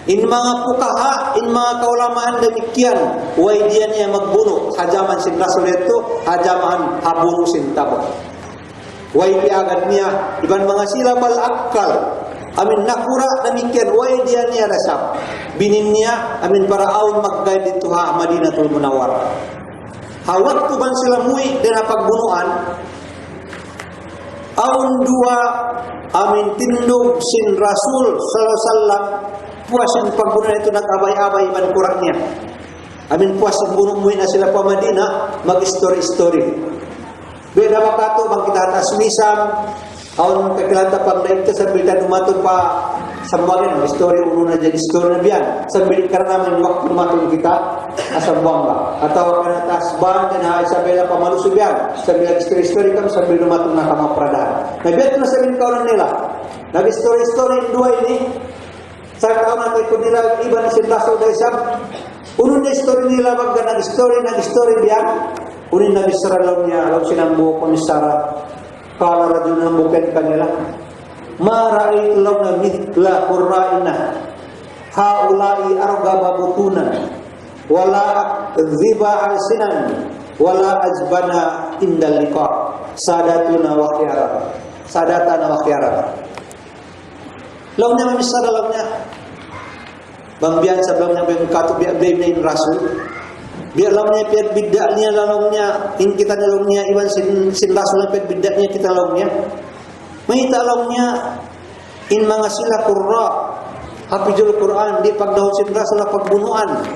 In mga pukaha, in mga kaulamaan demikian, way dia niya magbuno. Hajaman sin Rasul itu, hajaman habuno sin Tabuk. Way piagad niya, iban mga sila balakal. Amin nakura demikian, way dia niya rasap. Binin niya, amin para aon mag-guide dito ha Madinatul Munawwarah. Hawak tuban sila mui dan pagbunuan. Aun dua amin tindog sin Rasul sallallahu alaihi wasallam puas ang pagbunuhan itu nag-abay-abay man kurannya. Amin puas ang bunuh mui na sila pa Madina mag-story-story. Beda bakato bang kita atas misam aun kakilanta pag naikta sa bilta dumatong pa sambangan story uno na jadi story na biyan sambil karena man waktu dumatong kita asambang ba atau kana tasban kana Isabela pa Maluso biyan sambil story kam sambil dumatong na kamapradaan na biyan na sabihin kaunan nila nag story dua ini sa kaunan kay kunila iba ni sintaso da isang uno na story nila pag nag story biyan unin na bisaralaw niya alaw sinambo komisara kala rajulun bukan kanila ma ra'aytu lawna mithla qurra'ina haula'i argaba butunan wala akdhiba alsinan wala ajbana indal liqa sadatuna wa khiyara sadatana wa khiyara lawna mamisara lawna bambian sebelum nyampe katu biar na rasul biar lawnya piat bidaknya lalongnya in kita lalongnya iban sin rasul piat bidaknya kita lalongnya Mahita lawnya in mga sila qurra hafizul Quran di pagdahon sin Rasul pagbunuan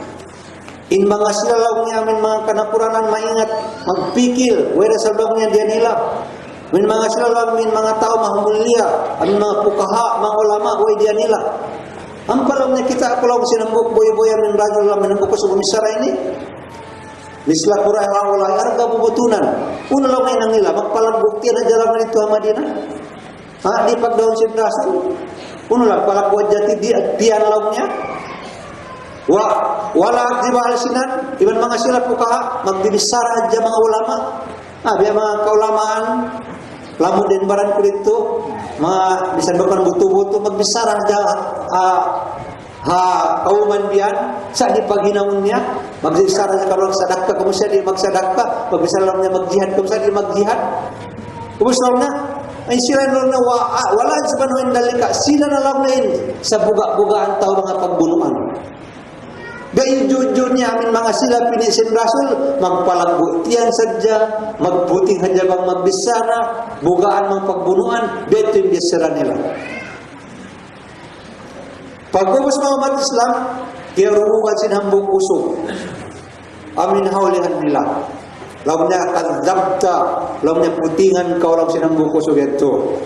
in mga sila lawnya amin mga kanapuranan maingat magpikil wala sa lawnya dia nila min mga sila lawnya mga tao mahumulia amin mga pukaha mga ulama way dia nila ang palawnya kita ako law sinambok boy-boy amin rajul amin ang bukos umisara ini Misla Qur'an wala arga bubutunan una lawnya nang nila magpalagbukti na jalan itu Madinah. Di pagdaon si Rasul uno lang pala jati di tiyan lawnya wala akdiba alsinan iban mga sila pukaha magbibisara aja mga ulama biya mga kaulamaan lamun din baran kulito mga bisan bakan buto-buto magbisara aja kauman biyan sa di paghinaon niya magbisara aja kalau sadaka kamu siya di magsadaka magbisara lang niya magjihad kamu siya di magjihad kumusta na ay sila na wala sa panuhin dalika sila na lang na sa buga-bugaan tao mga pagbunuhan gayon jujur niya amin mga sila pinisin Rasul magpalagbutian sadya magbuting hadyabang magbisara bugaan mga pagbunuhan beto yung bisara nila pagbukas mga umat Islam kaya rumukan sinambong usok amin haulihan nila lawnya kadzabta lawnya putingan kau law sinambung ko sugeto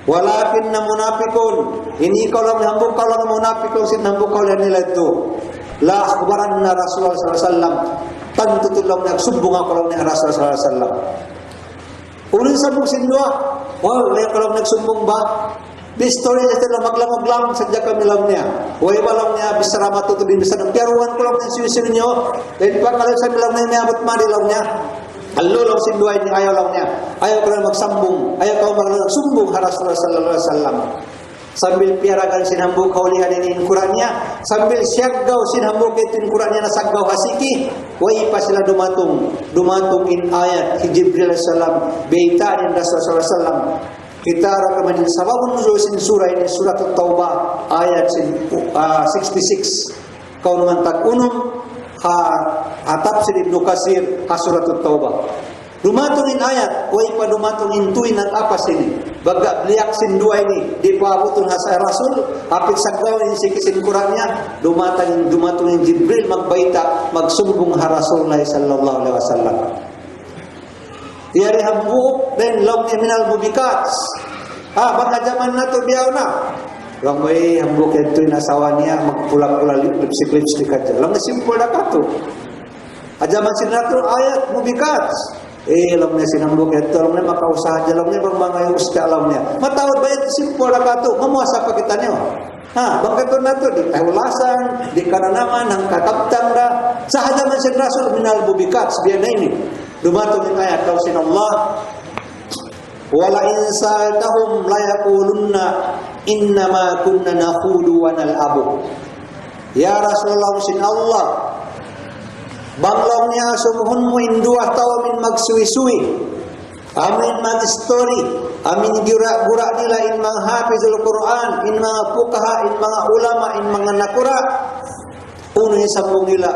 walakin na munafiqun ini kau law hambung kau law munafiqun sinambung kau nila itu la akhbaran na Rasulullah sallallahu alaihi wasallam tantu law nagsubong ako law ni Rasulullah sallallahu alaihi wasallam ulun sabong sindua lay kalau nagsumbong ba Bistori ito lang maglamag-lamag sadya kami lang niya. Huwag ba lang niya bisara matutubin bisa ng piaruan ko lang ng siwisin niyo. Dahil pa kalang sabi lang niya may abot mali lang niya. Halo lang sinduay niya ayaw lang niya. Ayaw ko lang magsambong. Ayaw ko lang magsumbong Rasulullah sallallahu alaihi wasallam. Sambil piaragan sinambong kaulihan ini Qurannya. Sambil siyagaw sinambong itu Qurannya nasagaw hasiki. Huwag pa sila dumatong in ayat Jibril salam. Beita ni Rasulullah sallallahu alaihi wasallam. Kita rakaman sababun nuzul sin surah ini surat At-Taubah ayat 66 kau naman takunum tafsir Ibnu Katsir surat At-Taubah dumatungin ayat way pa dumatungin tuin at apa sini baga bliak sin dua ini di paabutun hasa Rasul apit sagdaw ini sikisin Qurannya dumatungin Jibril magbaita magsumbong ha Rasulullah sallallahu alaihi wasallam Tiari hambuk dan lauknya minal mubikat. Baka zaman na to biyaw na. Lang may hambuk ito yung asawa niya, magpula-pula lipstick aja. Lang simple na ka to. Ajaman sinatro ayat mubikat. Lang na sinambuk ito, lang na makausaha aja, lang na bang mga yung usta, lang niya. Matawad ba ito simple na ka to? Mamuasa pa kita niyo. Bangka ito na to, di kahulasan, di kananaman, ang kakaptang na. Sa ajaman sinatrasul, minal mubikat, sabihan na ini. Dumatong yung ayat, kausin Allah, wala insa'atahum layakulunna innama kunna nakhudu wa nal'abu. Ya Rasulullah sin Allah, banglaw niya sumuhun mo induah tawa min magsuwi-suwi, amin mag-story, amin gura-gura nila in mga hafizul Quran, in mga fuqaha, in mga ulama, in mga nakura. Uno yung sambong nila,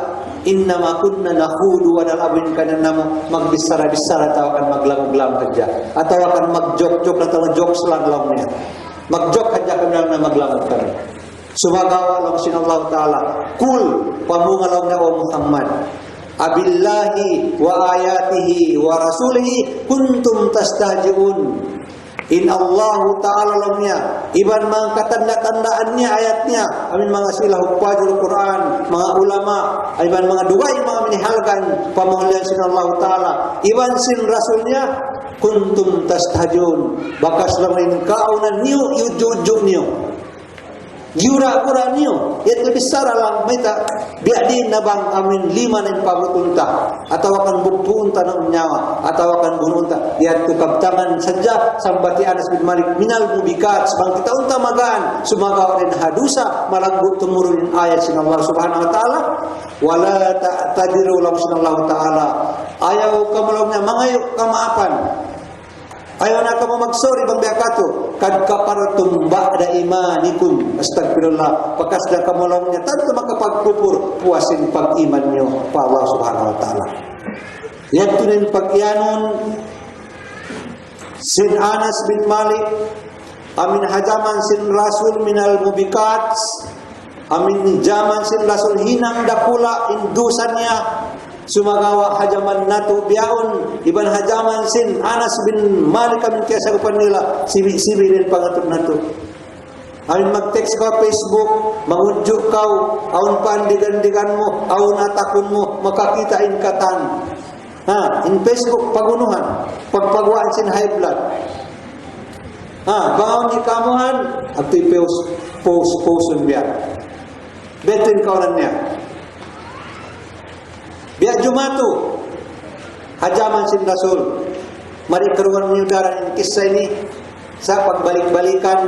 innama kunna nakhudu wa nal'abin ka na namo magbisara-bisara tawa kan maglang-lang kadya atau akan mag-joke-joke na tawa jokes lang niya mag-joke kadya ka na maglang ka sumagawa lang sin Allahutaala kul pamungalaw na o Muhammad abillahi wa ayatihi wa rasulihi kuntum tastahji'un. In Allahutaala lang niya iban mga katanda-tandaan niya ayatnya amin mga sila hukpajul Quran mga ulama iban mga duway mga minihalgan pamulian sin Allahutaala iban sin rasulnya kuntum tastahjun bakas lang rin kaunan niyo yujujug niyo Gura-gura niyo, yat lebih sara lang may ta biadin na bang amin 5 na pamutunta atau akan bukpunta na unyawa atau akan bununta yat tukabtangan saja sambati Anas bin Malik minal mubikat sebang kita unta magaan sumagaw rin hadusa malanggut tumurun ayat sin Allah subhanahu wa ta'ala wala ta'tadiru lahu sin Allah ta'ala ayaw kamalawnya mangayok kamaapan. Ayaw na ka mo mag-sorry bang biakato kad kaparatum ba'da imanikum astagfirullah pakasda ka mo lang niya tanto makapagpupur puasin pag-iman niyo pa Allah subhanahu wa ta'ala yan tunin pag-iyanon sin Anas bin Malik amin hajaman sin Rasul minal mubikat amin jaman sin Rasul hinang dakula indusan niya sumagawa hajaman nato biyaon iban hajaman sin Anas bin Malik kami kaya sagupan nila sibi-sibi rin pangatot nato amin mag-text ka Facebook mangudyo ka aun pandigan-digan mo aun atakon mo makakita in katan in Facebook pagunuhan pagpagwaan sin high blood bangaw ni kamuhan at post biya betin kaunan niya biar Jumatu hajaman sin Rasul mari keruan menyudara kisah ini sa pagbalik-balikan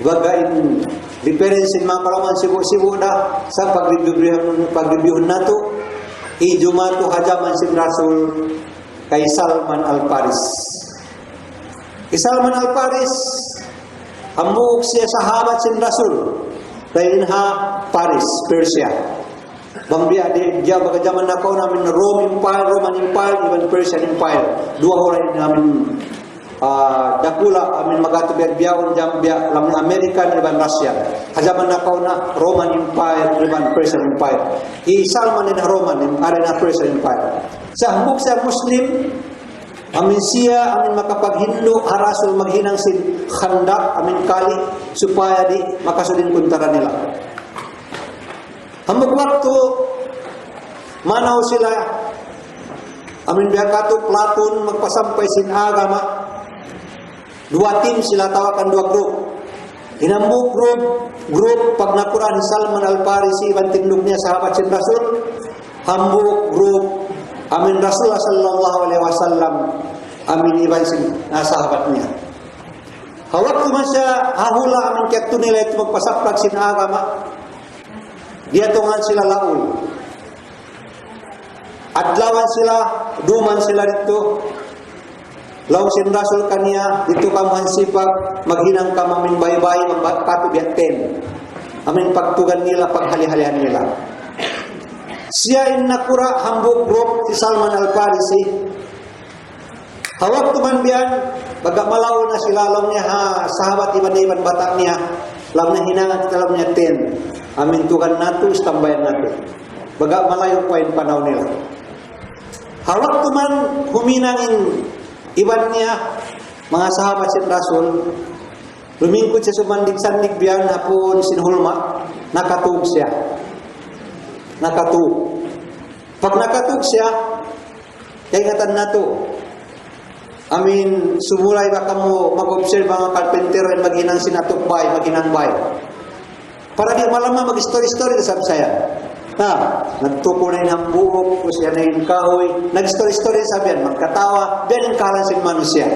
bagain diferensin mga kalaman sibu-sibu dah sa pagribiyuhan nato Jumatu hajaman sin Rasul kay Salman Al-Faris Salman Al-Faris hambuk siya sahabat sin Rasul dahin Paris, Persia bang dia baga zaman na ko namin Roman Empire, even Persian Empire. Dua orang namin dakula amin magato biyaon jam biya lang American iban Russia. Hajaman na ko na Roman Empire, iban Persian Empire. Salman na Roman, are na Persian Empire. Sa hambuk sa Muslim amin siya amin makapaghindu harasul maghinang sin khandak amin kali supaya di makasudin kuntara nila. Hambuk waktu manaw sila amin biakato Platon magpasampay sin agama 2 team sila tawakan 2 group hinambuk group pag nakura ni Salman Al-Farisi iban tindog niya sahabat sin Rasul hambuk group amin Rasulullah sallallahu alaihi wasallam amin iban sin sahabat niya hawak masya hahula amin kaya nila itu magpasapag sin agama dia tungan sila laul adlawan sila duman sila dito law sin Rasul kaniya dito kamuhan sipag maghinang ka mamin baybay magkato biyaten amin pagtugan nila paghali-halihan nila siya in nakura hambuk group si Salman Al-Farisi hawak tuman biyan baga malaw na sila law niya sahabat iban-iban bata niya law na hinangan kita law niya 10 amin tukan nato istambayan nato baga malayo pa yung panaw nila hawak tuman huminangin iban niya mga sahabat sin Rasul Lumingkod siya sumandig-sandig biyan hapon sinhulma, nakatug siya. Nakatug. Pag nakatug siya, kaya ngatan na to. Sumulay ba ka mo mag-observe mga carpenter at maghinang sinatukbay, maghinangbay. Para di malamang mag-story-story na sabi saya. Nagtuko na yun ang buhok, kung siya na yung kahoy. Nag-story-story sabi yan, magkatawa, biyan yung kalan si manusia.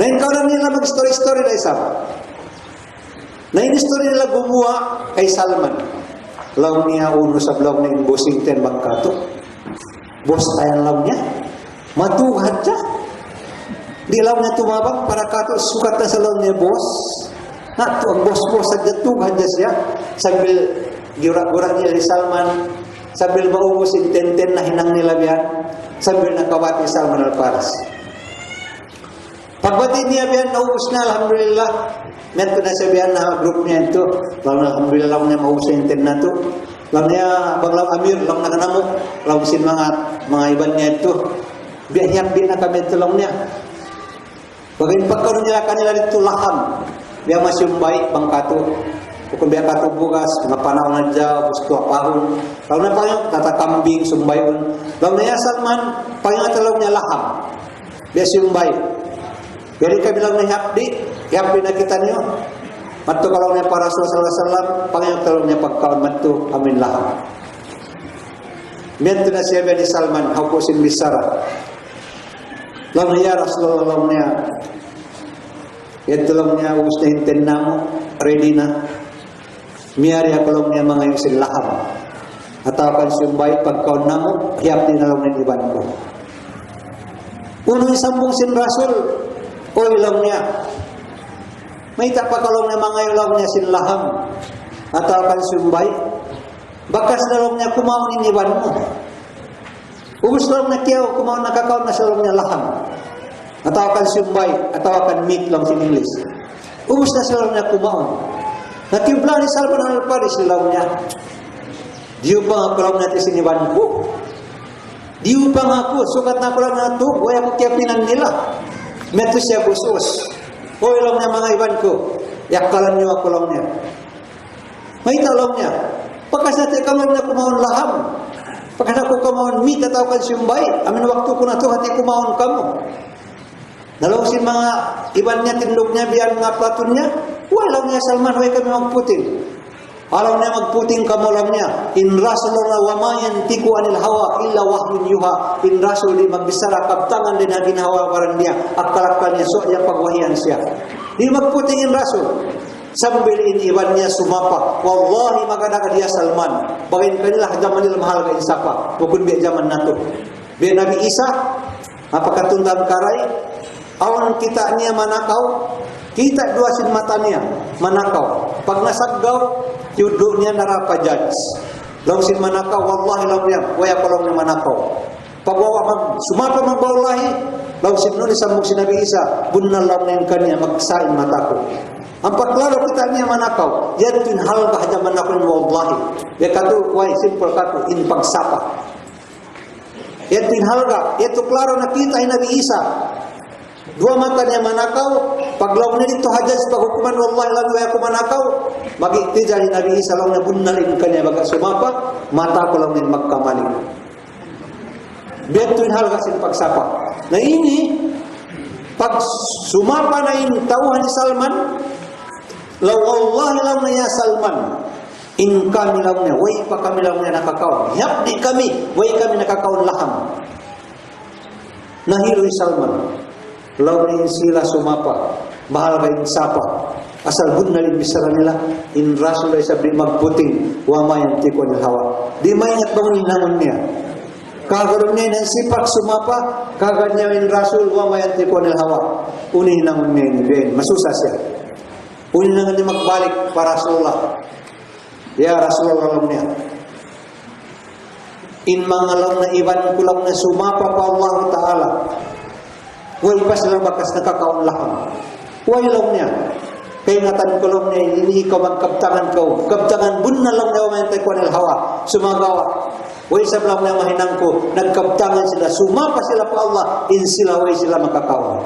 Nainkaw nila mag-story-story na isa. Nain-story nila gumawa kay Salman. Law niya uno sa blog na yung Washington magkato. Boss tayo law niya. Matugad siya. Di law niya tumabang para kato sukat na sa law niya boss. Ang boss sagda tugad niya siya. Sabil gura-gura niya ni Salman. Sabil maubos yung tenten na hinang nila biyan. Sabil nakawati Salman al-Faras. Pagbati niya biyan, naubos na, alhamdulillah. Meron na siya biyan na group niya ito. Lang alhamdulillah lang niya maubos yung tenten na ito. Lang niya, bang lang amir, lang nakanamok. Lang sin mga iban niya ito. Biyan na kami ito lang niya. Bagayin pagkaroon nila kanila dito laham. Biya masyumbay, bangkato. Kung biya kato bugas, mga panahon na dyan, gusto apahon. Lang na pangyung, tatakambing, sumbayon. Lang niya Salman, pangyung atalaw niya laham. Biya syumbay. Jadi kami bilang na hapdi na kita niyo. Matto kalau niya para Rasul sallallahu alaihi wasallam, pangayong talong niya pagkaon matto amin laham. Miento na siya ni Salman, haukusin bisara. Lang niya Rasulullah lang niya. Ito lang niya ubus na hinten namo, ready na. Miyari ako lang niya mga yung silaham. Atakan sumbay pagkaon namo, hiyap din na lang ng iban ko. Uno isambong sin Rasul, o ilaw niya. May tapakalong na mga ilaw niya sinlaham. At akan sumbay. Bakas na lang niya kumaon iniban mo. Ubus lang na kiyaw, kumaon nakakaon na sa lang niya laham. At akan sumbay. At akan meat lang sin English. Ubus na sa lang niya kumaon. Natimpla ni Salman al-Faris ilaw niya. Diyo pa nga kulang natin siniban ko. Diyo pa nga ko. Sukat na kulang na ito. Huwag ako kiyapinan nila. Meto siya busos. O ilang niya mga iban ko. Yakalan niyo ako lang niya. May talong niya. Pagkas natin kamon na kumaon laham. Pagkas ako kumaon meat at ako sumbay. Amin waktu ko na ito hati kumaon kamo. Nalong si mga iban niya tindog niya biyan mga platon niya. Walang niya Salman. Huwag kami magputing. Alam niya magputing kamulam niya. In Rasulullah wa ma yantiku anil hawa illa wahyun yuha. In Rasul di magbisara kabtangan din na ginawa parang niya. Akalakan niya so niya pagwahian siya. Di magputing in Rasul. Sambil iniwan niya sumapa. Wallahi maganda dia Salman. Bagain kanila zaman nila mahal ka insapa. Bukun biya zaman nato. Biya Nabi Isa. Apakatundang karay. Awan kita niya manakaw. Kita dua sin mata niya manakaw. Pag nasaggaw, yudo niya narapa-judge. Law sin manakaw, wallahi law niya, waya ko lang niya manakaw. Pag sumapa magbawallahi, law sin nun isambog si Nabi Isa, bunal lang niya kanya, magsain mata ko. Ang pagklaro kita niya manakaw, yan tinhal ka hadya manakaw niya wallahi. Ya kato, why, simple kato, in pagsapa. Yan tinhal ka, ito klaro nakita ay Nabi Isa. Dua mata niya manakaw, paglaw na dito hajaz paghukuman wallahi lang waya ko manakaw. Magitija ni Nabi Isa lang na bunalin kanya baga sumapa, mata ko lang din magkamaling. Betuin hal kasi pagsapa. Na ini pag sumapa na in tauhan ni Salman, law wallahi lang na ya Salman. In kami lang niya, way pa kami lang niya nakakaon. Yap di kami, way kami nakakaon laham. Nahilo ni Salman. Law na sila sumapa, mahal ka sapa. Asal bunalin bisara nila, in Rasul ay sabi magputing, wama yung tiko ng hawa. Di maingat bang ninangon niya. Kagaroon niya ng sipak sumapa, kagad niya in Rasul, wama yung tiko ng hawa. Unin nangon niya yun, masusa siya. Unin nangon niya magbalik para Rasulullah. Ya Rasulullah lang niya. In mga lang na iban kulang na sumapa pa Allahutaala. Huwag pa sila bakas nakakaon laham. Huwag lang niya. Kaya ngatan ko lang niya, hindi ikaw magkabtangan ko. Kabtangan bun na lang niya umayantay ko ng hawa. Sumagawa. Huwag sa lang niya mahinang ko. Nagkabtangan sila. Sumapa sila pa Allah. In sila, huwag sila makakaon.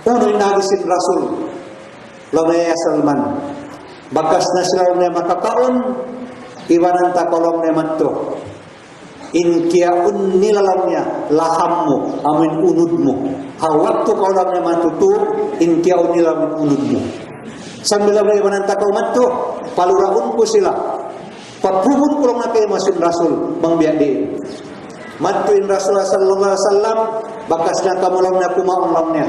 Uno inagisin Rasul lamaya Salman bakas na sila na makakaon iwanan ta kolong na matto in kiaun nilalam niya laham mo amin unod mo hawat to kolong na matutu in kiaun nilalam unod mo sambil na iwanan ta kolong matto paluraun ko sila papuhun ko lang na kayo masun Rasul bang biadi matuin Rasulullah sallallahu alaihi wasallam bakas na kamulang na kumaon lang niya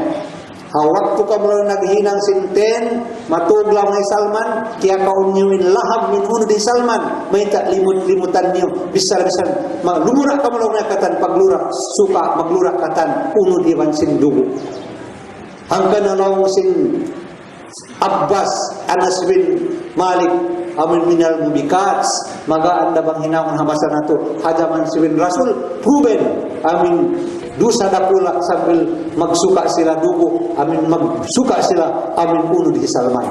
hawak to kamulang naghinang sinten matuglang ni Salman kaya kaunyuin lahab min uno di Salman may tak limut-limutan niyo bisal-bisal maglura kamulang na katan paglura suka maglura katan uno di wansin dugo hanggang nalawang sin Abbas Anas bin Malik amin minal mubikats magaan dabang hinaon habasa nato hajaman siwin Rasul proven amin dusa dakula sambil magsuka sila dugo amin magsuka sila amin uno di Salman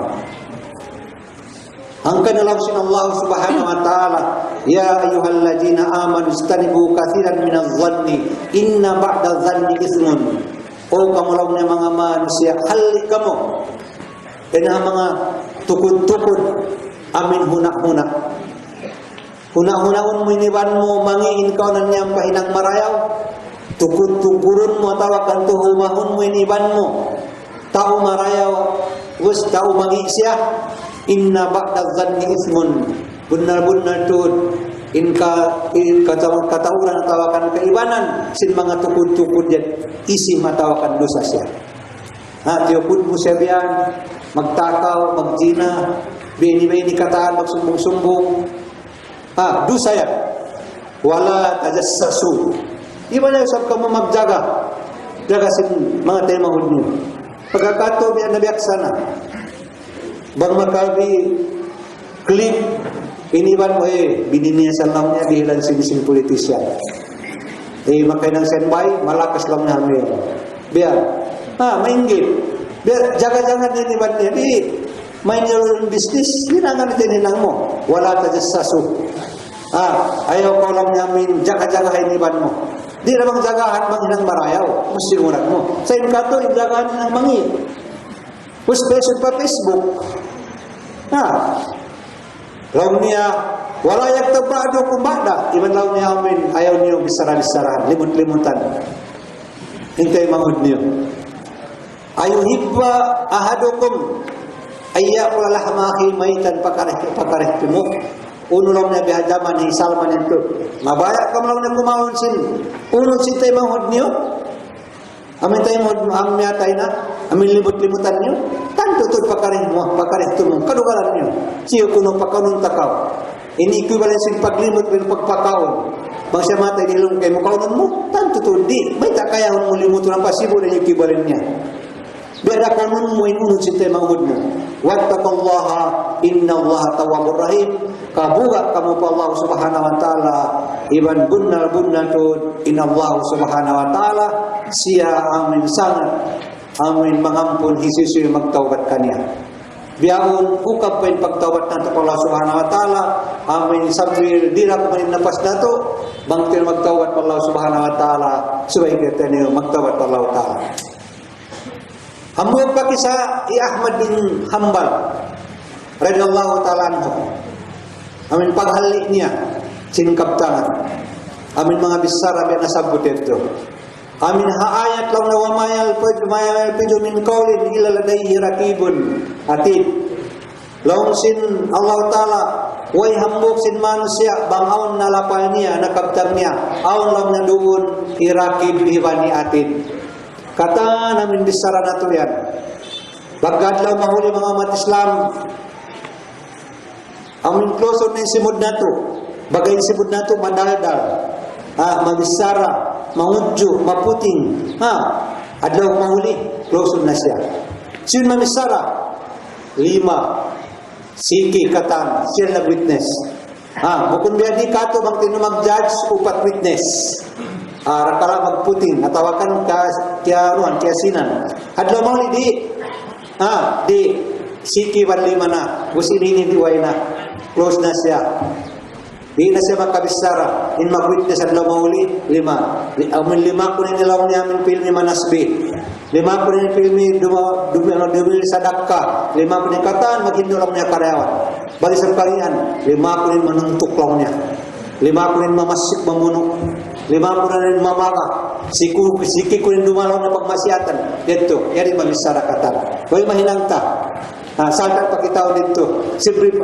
angkan dalam sin Allah subhanahu wa ta'ala ya ayyuhalladzina amanu istanibu katsiran minadh-dhanni inna ba'da-dhanni itsmun o kamulaw na mga manusia halik kamu ina mga tukod-tukod amin huna-huna huna-hunaun mo iniban mo mangiin ka na niyang pahinang marayaw tukod-tukurun mo tawakan tuhumahun mo iniban mo tao marayaw was tao mangi siya inna ba'da dhanni ismun benar-benar tud katauran tawakan keibanan sin mga tukod-tukod yan isi matawakan dosa siya tiyapun mo siya biyan magtakaw, magjina bini-bini kataan, magsumbong-sumbong dosa yan wala tajassasu iba na usap ka mo magjaga jaga sin mga temahod niyo pagkakato biyan nabiyak sana bang makabi clip iniban mo bininiya sa lang niya dihilan sin politisyan makay ng senbay malakas lang namin biyan mainggit biyan jaga-jaga iniban niya main your business hinangan tinilang mo wala tajassasu ayaw ko lang namin jaga-jaga iniban mo di na bang jagahan bang hinang marayaw mesti urat mo sa inkato jagahan ng mangi puspesyon pa Facebook law niya wala yagtabado kumbada iban law niya amin ayaw niyo bisara-bisarahan limut-limutan hintay mahod niyo ayaw hibba ahadukum ayya kula lahmaki maitan pakareh mo uno lang na bihajaman ni Salman ito mabaya ka lang na kumahon sin uno sin tayo mahod niyo amin tayo mahod amin yatay na amin limut-limutan niyo tanto ito pakareh mo kadugaran niyo siyo kuno pakanon takaw ini equivalent sin paglimot ng pagpakaon bang siya matay nilong kay mukaunan mo tanto ito di may takayahon mo limuto ng pasibo na yung equivalent niya biar kanon mo inunod sin tayo mahod mo wattaqullaha innallaha tawwabur rahim kabuga kamu pa Allah subhanahu wa ta'ala iban bunnal-bunnatun inallahu subhanahu wa ta'ala siya amin sangat amin mengampun hisusu magtaubat kanya biarun ukap pain pagtaubat nanti Allah subhanahu wa ta'ala amin sambil dirak main napas dato bangkil magtaubat Allah subhanahu wa ta'ala supaya kita ni magtaubat Allah ta'ala Hambuk pakisa Ahmad bin Hanbal radhiyallahu ta'ala anhu amin paghalik niya singkap tangan amin mga bisara biya nasabot ito amin haayat lang na wamayal pido min qawlin ila ladayhi rakibun atid laung sin Allahutaala way hambuk sin manusia bangaon na lapal niya nakabtang niya aon lang na doon irakib ibani atid kata namin bisara na to yan bagad lang mahuli mga umat Islam amin kloso na yung simod na to bagay yung simod na to madaldal mabisara mangudyo maputing adlaw mahuli kloso na siya siyon mamisara 5 siki katan siya na witness bukun biya di kato bang tinumag-judge 4 witness rakala magputing natawakan kaya sinan adlaw mahuli di siki 5 na gusin ini diway na close na siya Di na siya makabisara. In mag-witness ang mauli, 5. Amin 5 kunin nilaw niya amin pilmi manasbi. 5 kunin pilmi dumili sadaka. 5 kunin kataan, maghindo lang niya karyawan. Bali sa karian, 5 kunin manuntok lang niya. 5 kunin mamasik mamunok. 5 kunin mamaga. Siki kunin dumalaw na pagmasyatan. Dito, yari mabisara katan. Bali mahinangta. Sangat pakitaw dito.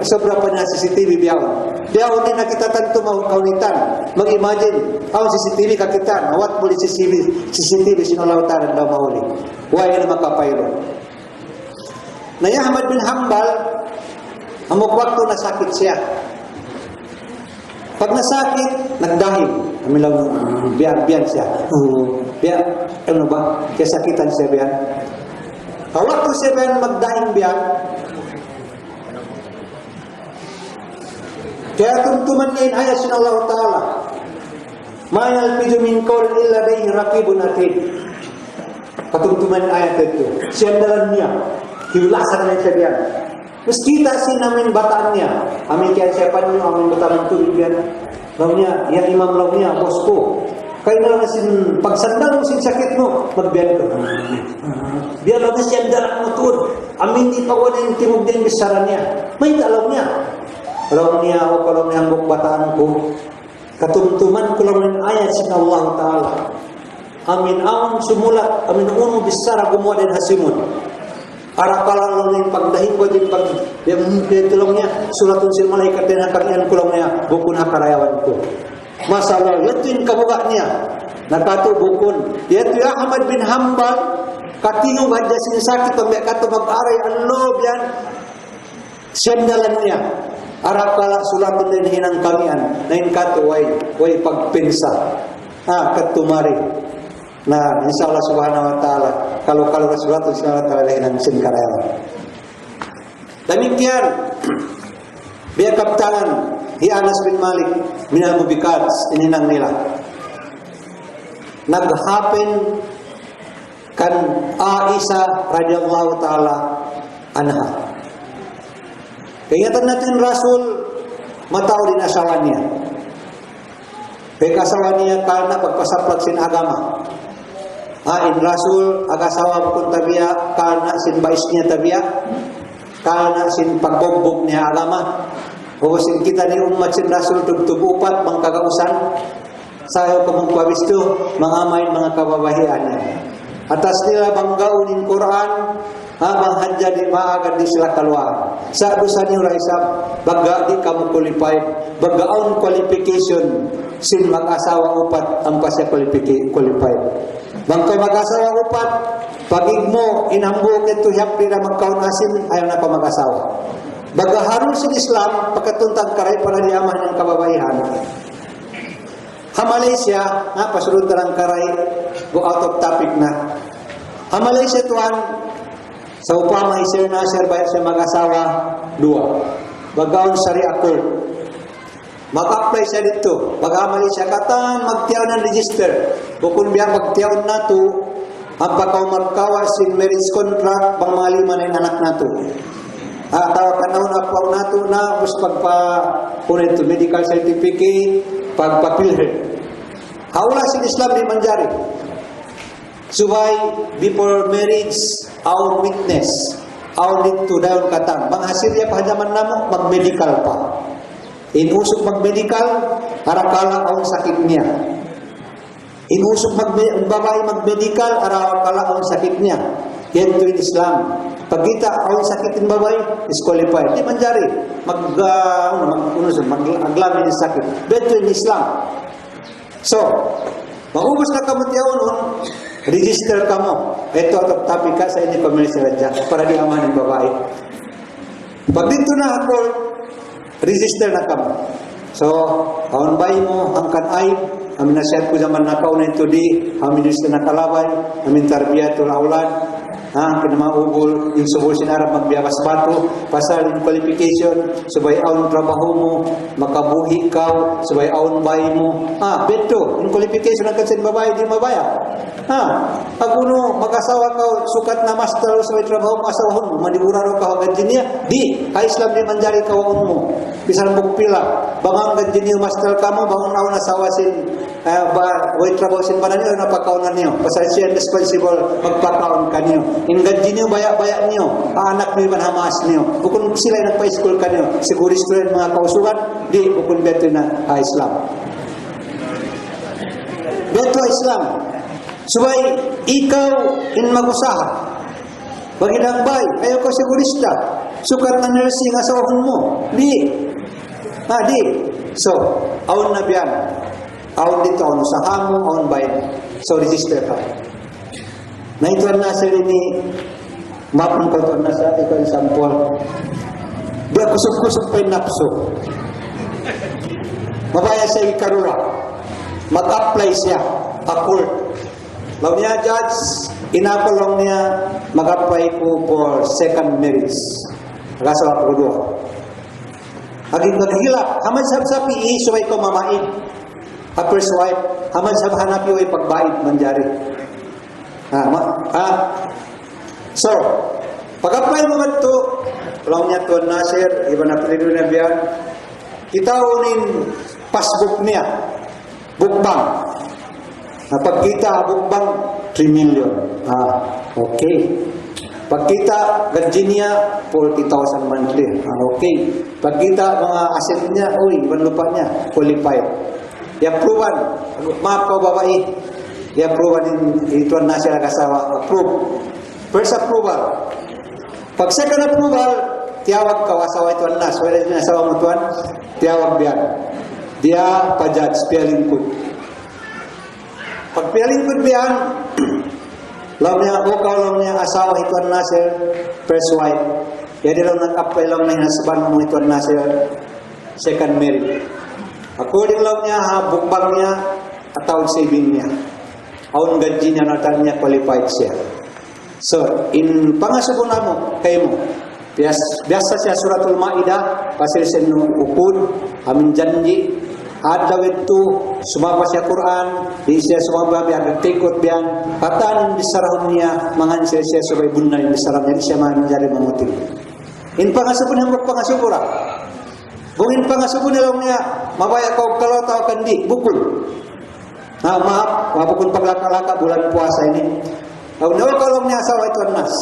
Sobra pa na CCTV biyawon. Biyawon din nakita tanto kaunitan. Mag-imagine, ang CCTV kakitan. Awat muli CCTV sinulautan daw mahuli. Huwag na makapaylo. Naya Ahmad bin Hanbal, amok waktu nasakit siya. Pag nasakit, nagdahil. Amilaw biyan siya. Biyan, ano ba? Kaya sakitan siya biyan. Waktu siya biyan magdahing biyan, kaya tuntuman niya ayat sin Allahutaala. Ma yalfidu min qawlin illa ladayhi raqibun atid. Katuntuman ayat itu. Siandalan niya, hiulasan niya siya biyan. Meski kita sin namin bataan niya, amin kaya siapa niyo, amin bataan tubig biyan. Law niya, ya imam law niya, bosku. Kaya na sin pagsandal mo sin sakit mo, magbiyan ko. Biar lang siya darak mo tuod. Amin di pa wala yung timog din bisaran niya. May dalaw niya. Kalau niya o kalau niya ang bataan ko, katumtuman ko lang ng ayat sa Allahutaala. Amin aon sumulat, amin uno bisara gumawa din hasimun. Arakala lang yung pagdahin ko din pag tulong niya, sulatun sila malaikat din nakarian ko lang niya, buko na karayawan ko. Masalah, ito yung kabuga niya. Nakatubukon. Ito yung Ahmad bin Hanbal, katingong hadya sinisakit, pag kato mag-aray, Allah yan. Siyandalan niya. Arakala sulatun din hinang kamian, na yung kato, way pagpinsa. Katumari. Na insyaAllah subhanahu wa ta'ala, kalau sulatun subhanahu wa ta'ala hinang sinkarayawan. Demikian, biar kaptangan, Anas bin Malik minal mubikat ininang nila. Nag-happen kan Aisha radhiyallahu taala anha. Ingatan natin Rasul matao din asawa niya. Asawa niya karena pagpasaplak sin agama. In Rasul agasawa bukun tabiya karena sin bais niya tabiya. Karena sin pagbogbog niya agama. Huwasin kita ni umat sin Rasul tugtugupat mga kagausan sayo kumungkwabis to mga main mga kababahian atas nila banggaunin Quran habang hadya di maagad di sila kalwa sa dosa niyo raisab baga di kamu qualified bagaon qualification sin mag-asawa upat ang pasya qualified bangkay mag-asawa upat pagig mo inambok ito hapdi na magkaunasin ayaw na pa mag-asawa. Baga harus sa Islam, pagkatuntang karay para diaman ng kababaihan. Malaysia, pasunod na lang karay, go out of topic na. Malaysia tuan, sa upama isir na sir bayat sa mag-asawa, 2. Bagaon Sharia court. Mag-apply siya dito. Baga Malaysia, katan magtiyaw ng register. Bukun biya magtiyaw na to, ang pakaw magkawa sin marriage contract, bang mga 5 na yung anak na to. Tawa kanahon na po nato na bus pagpa-punit to medical certificate pagpapilher. Haula sin Islam di manjari. Subay before marriage our witness our need to dayon katang bang hasilya pahajaman namo mag-medical pa. Inusok mag-medical arakala ang sakit niya. Inusok babae mag-medical arakala ang sakit niya. Yan to in Islam. Pag kita ang sakitin babae, disqualified. Di manjari. Maglamin yung sakit. Beto in Islam. So, maubos na kamutyaon, register ka mo. Ito at topic ka sa inyo commercial dyan para di aman ng babae. Pag dito na ako, register na ka mo. So, kawan bayi mo, hangkan ay, amin nasihat ko zaman nakaw na ito di, amin gusto na kalabay, amin tarbiyatul aulad, kinamaubol yung subol sinarap magbiyakas bato pasal yung qualification subay aon trabaho mo makabuhi ka subay aon bay mo beto yung qualification ng kansin babae di mabaya aguno mag-asawa ka sukat na master subay trabaho mo asawahon mo maniguraro ka hagad niya di Islam di manjari kawaon mo bisan bukpila bangang gad niya master ka mo bangang aon asawa sin way trabaho sin banan niyo napakaonan niyo pasal siya responsible magpakaon ka niyo ingad niyo baya-baya niyo anak niyo man hamas niyo bukun sila nagpa-school ka niyo siguro student mga kausugan di bukun beto na Islam beto Islam subay ikaw in mag-usaha bagidang bay kayo ko sigurista sukat na nursing asawahon mo di so aon na biyan aon dito aon usaha mo aon bay so register ka na ito na sa ini mapun ko ito na sa ito example dia kusog-kusog pa yung napso mabaya siya ikarura mag-apply siya akul law niya judge inapalong niya mag-apply ko for second marriage nagasawa ko doon aging maghilap hamad sabi iisway ko mamain a first wife hamad sabi hanapi way pagbaid manjari so pag-apply mo ito law niya tuan Nasir iba na pilido na biyan kita unin passbook niya bukbang pagkita bukbang 3 million okay pagkita gaji niya 40,000 monthly okay pagkita mga asset niya iban lupa niya qualified i-approvean maaf ko babae i-approvean ituan na siya nag-asawa approve first approval pag second approval tiyawag ka asawa ituan na so wala niya asawa mo tuan tiyawag biyan dia pa-judge pialingkod pag pialingkod biyan law niya asawa ituan na siya first wife jadi lang nag-apply lang na yung husband mo ituan na siya second marriage according lang niya bukbang niya atawag saving niya aun gaji niya natan niya qualified siya so in pangasubon na mo kayo mo biasa siya suratul Maidah pasir sen ukun amin janji ada itu sumapa siya Quran di siya sumapa biar tikot biang patan bisarahun niya mangan siya subay bunay bisarah jadi siya menjadi memutil in pangasubon mo pangasubura bungin pangasubon niya mabaya kau kalau tahu kandi bukul maaf wabukun paglaka-laka bulan puasa ini kalau niya asawa itu nas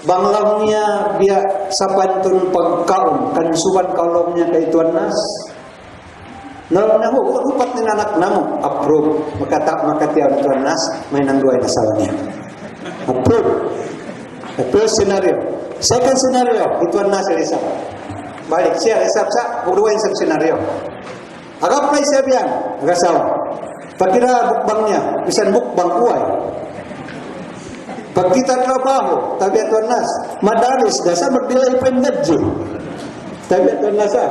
banglang niya biya sapantun pagkaon kan suban kalau niya kay tuan nas upat ni anak namo approve makatiyaw tuan nas may nangduay na asawa niya approve the first scenario second scenario ituan nas resap balik siya resap sa buduay sa scenario agapay siya biyan agasawa pagkira bukbangnya bisan bukbang uay pag kita trabaho, tabi atuan nas, madalis, dasa magbilay pa yung gadyo. Tabi atuan nasa.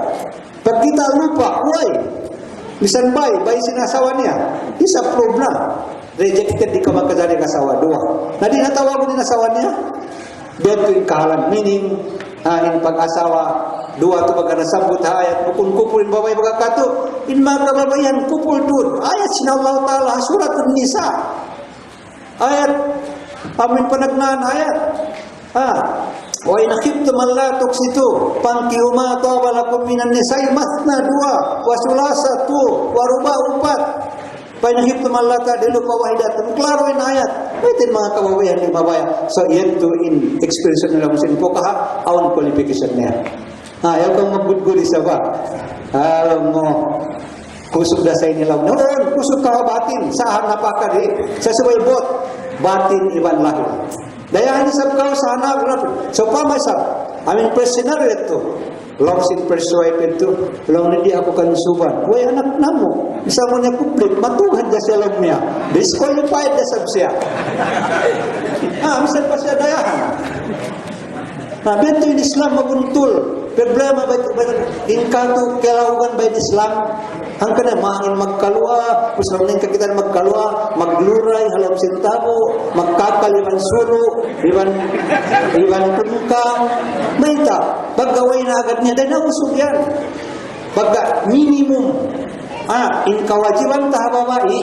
Pag kita lupa, uy, bisan bay sinasawa niya, is-approve na. Rejected, di ka magkadali kasawa, dua. Na di natawag ko din asawa niya, dito yung kahalan, meaning, in pag-asawa, dua to pagka nasabot ayat, bukun kupulin babay pagkakato, in mga kababayan, kupul dun, ayat sina Allahutaala, suratun nisa. Ayat, amin panagnaan ayat. Wa in khiftum alla tuksitu fankihu taaba lakum minan nisa'i mathna dua wa sulasa tu wa ruba upat. Wa in khiftum alla ta'dilu fa wahidatun. Klaro in ayat. Itin mga kababayan ni mabaya. So yet to in experience nila musin po kaha aun qualification niya. Ayaw kang magbudguli sa ba? Alam mo kusog da sa inilaw. Noon, kusog ka batin. Saan napakari? Sa subay bot. Batin iban lahir. Daya ini sab kau sana berapa? So pamasab. Amin personal itu. Long sin persuade itu. Long ni dia aku kan suban. Woi anak namu. Bisa mo niya publik. Matuhan dia sa long niya. Disqualified dia sab siya. Misal pa siya dayahan. Bento in Islam maguntul. Problema ba ingkatu kelaugan by Islam. Ang kana mahangin magkalwa, usap ning kita magkalwa, magluray halam sintabo, magkakaliman suro, iwan tungkang, mayta, paggaway na agad niya, dahil nausog yan. Pagka minimum, in kawajiban tahababai,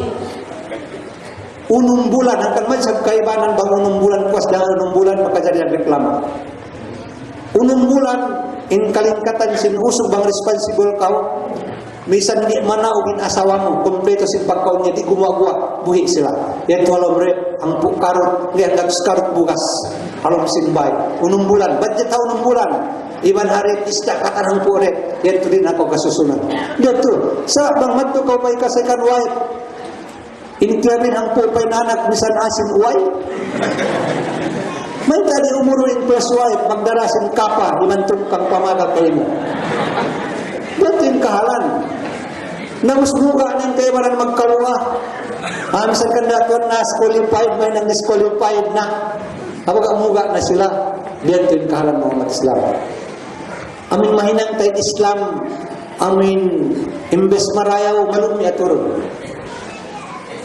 unong bulan, hanggang man sa kaibanan bang unong bulan, kuwas dahil unong bulan, makajari ang reklamo. Unong bulan, in kalingkatan sinusog bang responsible ka, misan di manaugin asawa mo, kompleto si pagkaon niya, di gumagwa, buhi sila. Yan tuwalaw bre, ang karot, liyan nag-skarot bukas, halong sinbay. Unong bulan, budget unong bulan, iban harit, isda katanang puret, yan to din ako kasusunod. Dito, sa bang matto ka pa'y kasaykan wife, iniklabin ang pupay na anak, misan asin uway. May tadi umuruin plus wife, magdarasin kapa, imantong kang pamaga kayo mo. Dito yung kahalan. Namusmuga ng kaibaran magkaluwa. Misan kandatuan na disqualified, may nang disqualified na. Kapag amuga na sila, dito yung kahalan mga Islam. Amin mahinang tayo Islam, amin imbes marayaw, malumi at turun.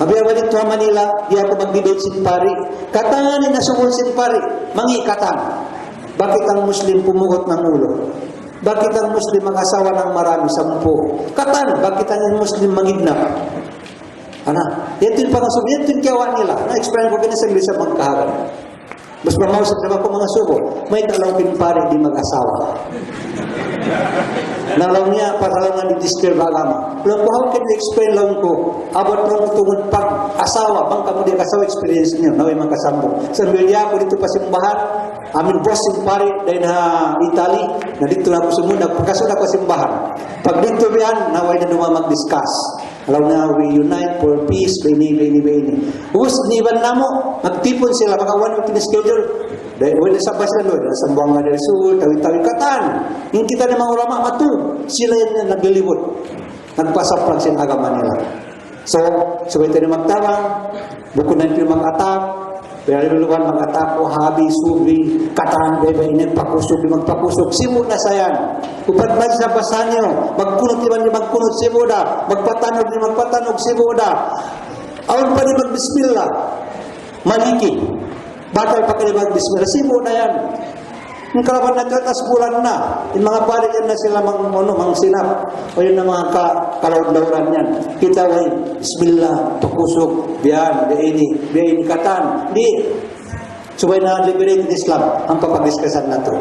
Abi awal ito Manila, di ako mag-debate sin pari. Katanganin na sumul sin pari, mangi katang. Bakit ang Muslim pumugot ng ulo? Bakit ang Muslim mag-asawa ng marami, 10? Katan, bakit ang Muslim mangidnap? Yan yung pangasub, yan yung kiyawa nila. Na-explain ko ganun sa English sa magkahagan. Mas mamausap naman ko mga subo, may talaw pinpare di mag-asawa. Nalaw niya, paralang nga di-disturb agama. Alam ko, how can you explain lang ko? Abot lang tungod pag-asawa, bang kamo di kasawa experience niyo, naway magkasambong. Sa Bilya ako dito pa simbahan, amin boss simpare, dahil na Italy, na dito na ako sumunod, pagkasunod ako simbahan. Pag dito biyan, naway na dumamag-discuss. Alam na, we unite for peace, baini. Ubus, niban na mo, magtipon sila, baka one week schedule. Dahil wala sa Basilan, sa Buanga del Sur, tawid-tawid katan. Yung kita ng mga ulama, matu, sila yan naglilibot. Nagpasaplag siya agama nila. So, sabay tayo magtawang, bukod na ito mag-attack, pero luluwan mag-attack ko, habi, subi, katan, bebe, magpakusog, simu na sayan. Upad ba sa basahan nyo, magkunot ni magkunot, simu na, magpatanog, simu na. Awan pa ni magbismillah, maliki. Batal pa kayo mag-bismillah, simu na yan. Yung kalaban na tas bulan na, yung mga pari yan na sila mang sinap, o yun na mga kalawad-lawran yan. Kita ay, bismillah, pakusog, biyan, Daindi, katan, di. Subay na liberated Islam, ang papag-diskasan na to.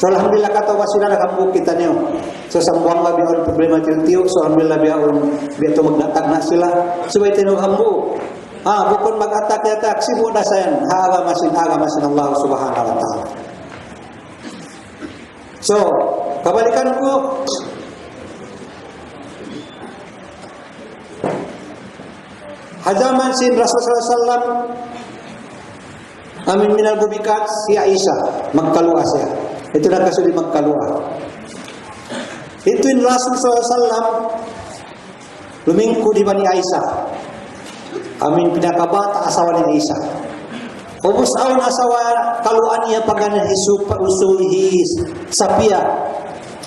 So, alhamdulillah katawa sila, nakambuk kita niyo. So, sa Buanga, biya problema tiyo, so, alhamdulillah, biya ito magnatag na sila. Subay tayo hambuk. Bukod mag-attack, sibu na sayan, agamasin Allah subhanahu wa ta'ala. So, kabalikan ko, hadaman si Rasulullah SAW, amin minal bubikat, si Aisha, magkaluwa siya. Ito na kasuli magkaluwa. Ito yung Rasulullah SAW, lumingko di ba ni Aisha? Amin pinakabata asawa ni Aisha. Ubus awan asawa kaluan niya paganan usuhis Sapia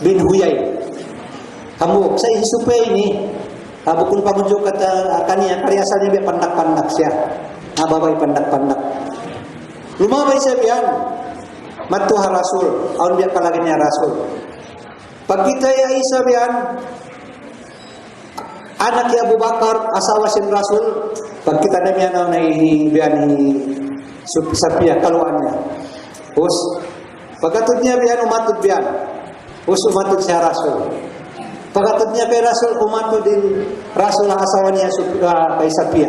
bin Huyay. Kamu sa hisupay ni bukun pamunjuk kata kaniya karyasan niya pandak-pandak siya. Babay pandak-pandak. Lumabay siya biyan. Matuha Rasul, awan biya kalagi niya Rasul. Pag kita ya Isa biyan, anak ya Abu Bakar asawa sin Rasul, pag kita na biyan na biyan ni Sapia kaluannya. Us pagkatod niya biyan umatod biyan. Us umatod siya Rasul. Pagkatod niya kay Rasul umatod din Rasul ang asawa niya kay Sapia.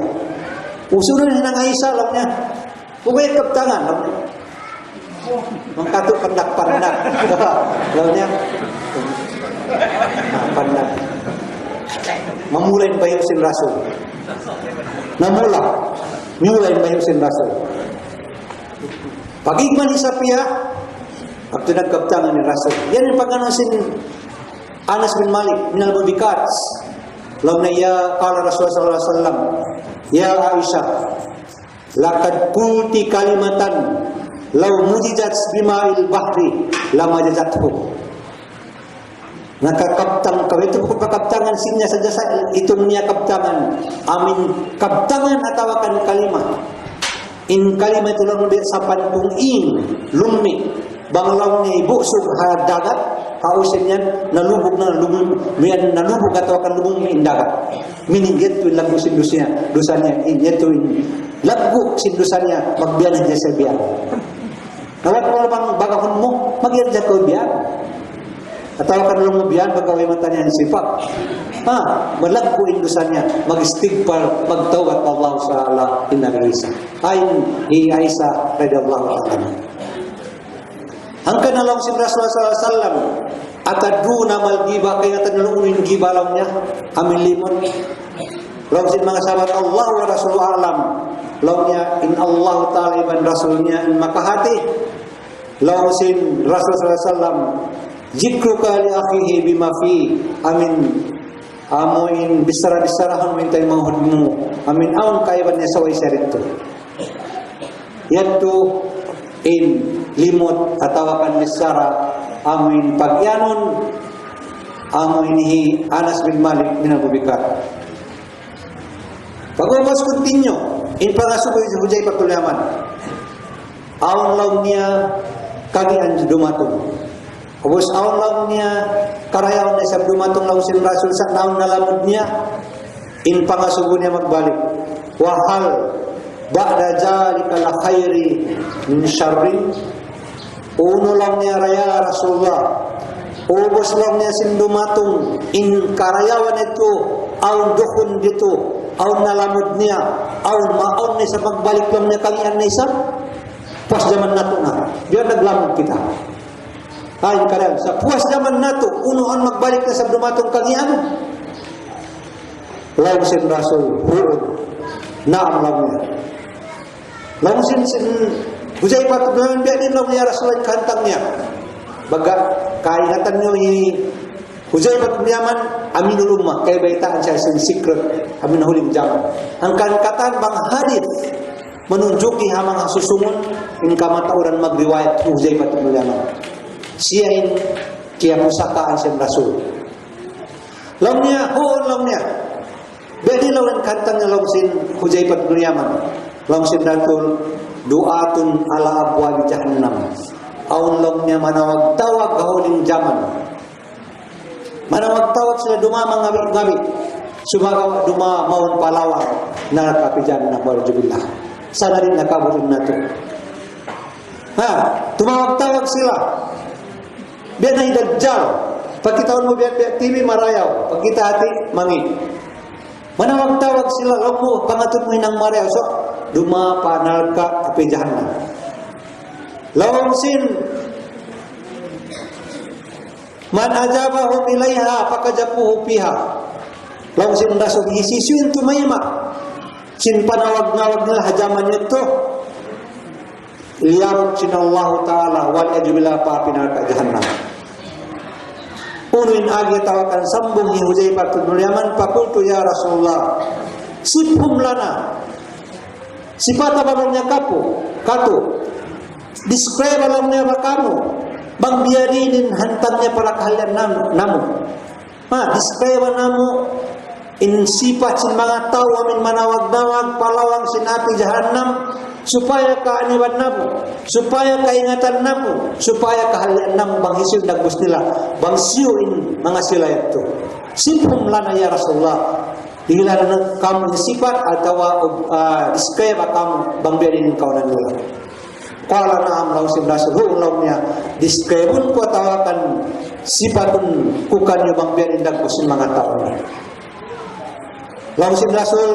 Usunod niya ng Aisha alam niya. Bukay kaptangan alam niya. Mangkato pandak-pandak. Alam niya. Pandak. Mamulay bayar sin Rasul. Namula. Mulay bayar sin Rasul. Pagigman ni Sapia, at nagkaptangan ni Rasul. Yan yung pag-anasin Anas bin Malik, minal mabikats. Lam na iya, kala Rasulullah SAW, ya Aisha, lakad kulti kalimatan, law mujizat bima'il bahri, lama jazathu. nakakabtang kami ito kung pakabtangan sinya sa jasa itong niya kabtangan amin kabtangan atawakan kalima in kalima ito lang sa panpung in lumi banglaw niya ibusog ha dagat kausin yan nalubog atawakan lubog may dagat meaning ito yung lagu sindusan niya ito yung lagu sindusan niya magbiyan niya sa biyan nawat mo bang bagahon mo magyan ko biyan atawa kan lang biyan pagkaway mata niya ang sifat malag po indusan niya mag-istighfar magtawad Allah Ta'ala inagisa ayon ni Aisha radhiyallahu anha ang kanalang si Rasulullah sallallahu alaihi wasallam ataduna mal giba kaya tanulungin giba lang niya amin limon law sin mga sahabat Allah wa Rasulullah alam law niya in Allah Ta'ala iban Rasulnya in makahati law sin Rasul sallallahu alaihi wasallam zikruka li akhihi bima fi amin amoin bisara-bisarahan mintay mahudmu amin aun kaiban niya saway sarito yadto in limot atawakan bisara amin pagyanon amoin hi Anas bin Malik min Abu Bakar pag-umas continue in pangasuboy si Hujay Patulyaman aun law niya kagian dumatong Ubus aun lang niya karayaw na sa dumatong lang si Rasul sa naon na lamod niya in pangasubo niya magbalik wahal ba'da jalika la khairi min syarrin uno lang niya raya Rasulullah ubus lang niya sin dumatong in karayawan ito aun dukun dito aun nalamod niya aun maon ni sa magbalik lang niya kalian na isa pas zaman nato na biar naglamod kita ay karam sa puas zaman nato unuan magbalik na sa dumatong kagian law sin Rasul naam lang niya law sin Hujay Patulyaman biya din law niya Rasul kantang niya baga kaingatan niyo ni Hujay Patulyaman aminul ummah kay baitaan siya sin secret amin huling jaman ang kankatan bang hadith menunjuki hamang susungon in kamatauran magriwayat Hujay Patulyaman siyain kaya musakaan siyang Rasul law niya bedi lawan kantang niya law sin Hujay Patulyaman law sin Rasul duatun ala abwabi jahannam aun law niya manawag tawag kahuling zaman manawag tawag sila dumamang ngabit-ngabit sumagawa duma maun palawang na kapijan na warjubillah sana rin nakabutin nato tumawag-tawag sila biar na dajjal pag kitawon mo biar TV marayaw pag kita hati mangi manawag-tawag sila law mo pangatun mo hinang marayaw so dumapa nalka api jahannam lawang sin man ajabahum ilaiha pakajapuhu piha lawang sin Rasul isisuin tumayma sin panawag-nawag nila hajaman nito liyarut sin Allah Ta'ala wal ajubila pa pinarka jahannam unuin agi tawakan sambung ni Hujay Patulyaman pakultu ya Rasulullah sifhum lana sifat abangnya kato describe alamnya kamu bang biarinin hantarnya para kalian namu describe namu in sifat sin mga tao amin manawag-nawag palawang sinapi jahannam supaya kaaniwan namu supaya kaingatan namu supaya kahalian namu bang hisil nagbus nila bang siyuin mga sila ito sifhum lana ya Rasulullah dihilan na kamu sifat atawa describe kamu bang biarinin kaunan nila kala naam law si Rasul law niya describeun ko tawakan sifatun kukan yung bang biarin nagbus mga tao law si Rasul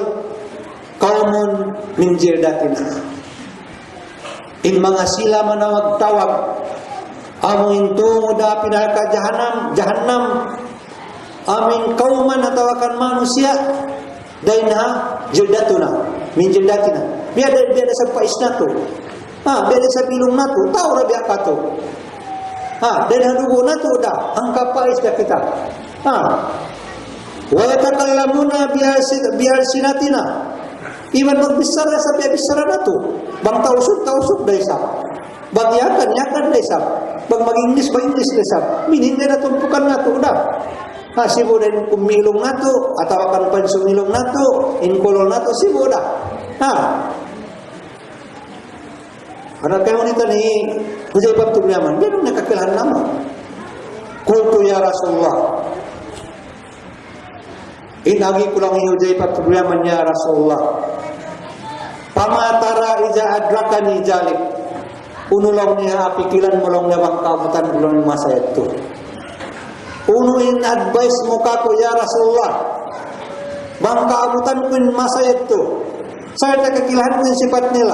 kaumun min jirdatina in mga sila manawag-tawag amin tungo da pinalka jahannam amin kauman natawakan manusia daina jirdatuna min jirdatina biada sa pais nato biada sa pilong nato tao rabi akato daina dugo nato da ang kapais da kita wa yatakallamuna bihar sinatina iman magbisara sa biyabisara nato bang tausug dahil sa Bagyakan desab. Bag mag-English ba English desab. Minin na tumpukan nato udah. Sibo din kumilong nato, atawa kan pansumilong nato, inkulong nato, sibo dah. Anak kayo nito ni Huzaifah bin Yaman, ganun nakakilahan nama. Qultu ya Rasulullah. Inagi ko lang yung Huzaifah bin Yaman, ya Rasulullah. Pamatara iza adrakani jalik. Unulong niya pikilan mo lang niya bang kabutan bulong masa itu. Unuin advice mo kako ya Rasulullah. Bang kaabutan ko yung masa itu. Saya nakakilahan ko yung sifat nila.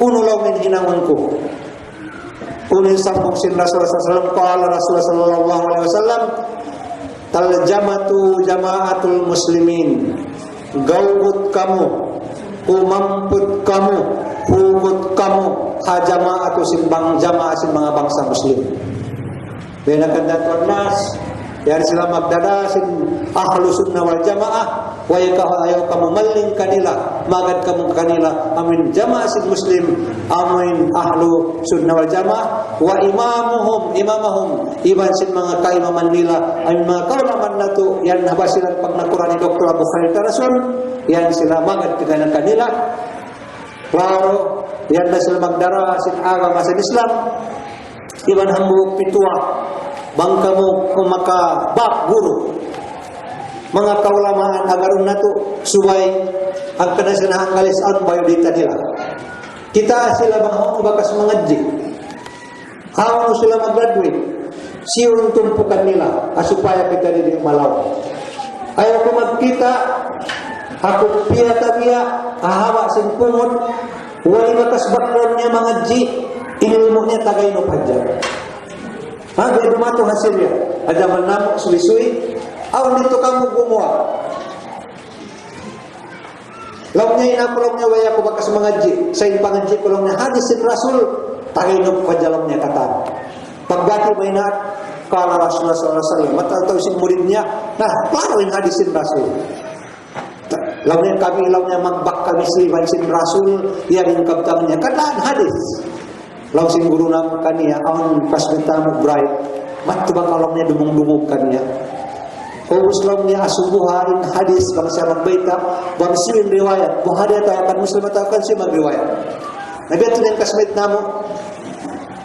Unulaw min hinangon ko. Unin sambung sin Rasulullah SAW. Kala Rasulullah SAW. Taljamatu jamaatul muslimin. Gawut kamu. Kumamput kamu. Hugut kamu. Hajamaatu simbang jamaah sin mga bangsa muslim. Benakan datuan nas. Dari sila magdada sin ahlu sunnah wal jamaah. Waya ayaw kamu maling kanila. Magad kamu kanila. Amin jamaah sin muslim. Amin ahlu sunnah wal jamaah. Wa imamahum. Iban sin mga kaimaman nila. Amin mga kaulaman na to. Yan Basilan pag nakurani Dr. Abu Khalid Tarasun. Yan sila magad kaganan kanila. Klaro. Yan na sila magdara sin agama sin Islam. Iban hambuk pitua. Bangka mo kumaka bak guru. Mga kaulamaan agarun na to. Subay. Ang kanasinahan kalisan bayo dita nila. Kita sila bang bakas mangadji. Hawan sila mag-graduate. Siyong tumpukan nila. Supaya kita din malaw. Ayaw ko magkita. Ako piya-tabiya. Ahawa sin pungot. Wali bakas background niya mangadji. Inilmo niya tagay no padyan. Gaya dumato hasilnya. Ada menamuk suwi-suwi. Awan dito kamu gumawa. Laumnya inakulongnya waya ko bakas mengaji. Sain pangaji kulongnya hadisin Rasul. Taginop pa jalamnya kata. Paggati mainat kala Rasulullah SAW. Mata tahu sin muridnya. Nah, klaroin hadisin Rasul. Laumnya kami laumnya magbak kami sin Rasul. Yang kabtangnya kataan hadis. Law sin guru nam kaniya awan pas bentamu bright mat ba kalongnya dumung-dumung kaniya o uslamnya asubuhain hadis bangsa magbaita bangsiin riwayat Bukhari atakan Muslim atakan si magriwayat nabiat din kasmet namo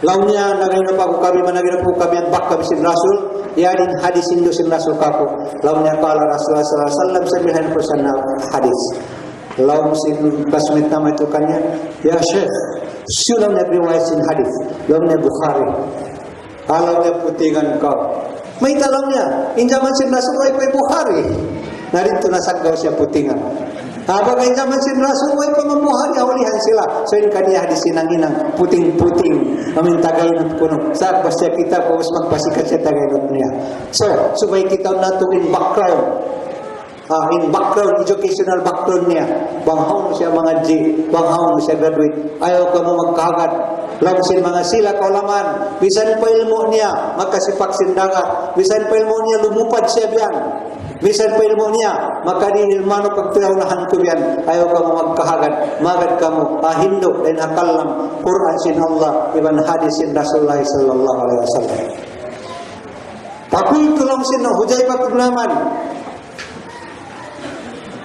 lawnya nagayna pa ko kami managina po kami at bak kami sin Rasul yarin hadis indo sin Rasul kako lawnya kala Rasulullah sallallahu alaihi wasallam sabihan persen hadis law sin kasmet namo itu kanya ya Syekh siulang nagriwayat sin hadis lawan Bukhari kalau dia putingan kau may talangnya injaman sin Rasul way pa Bukhari narito nasagaw siya putingan habang injaman sin Rasul way pa Bukhari aulihan sila so in kaniya hadis sinanginang puting-puting amin tagay ng kuno sa basya kita po mas magpasikat siya tagay niya so subay kita nato in background, educational background niya. Banghaw siya mga G, banghaw siya graduate. Ayaw ka mo magkagad. Lang sin mga sila kaulaman. Bisan pa ilmo niya, magkasipak sindagat. Bisan pa ilmo niya, lumupad siya biyan. Bisan pa ilmo niya, makadinilmano pagpilaunahan ko biyan. Ayaw ka mo magkahagad. Magad ka mo, ahindok dan akalam. Quran sin Allah, iban hadis sin Rasulullah sallallahu alaihi wasallam. Pakultu lang sin Huzaifah bin Yaman.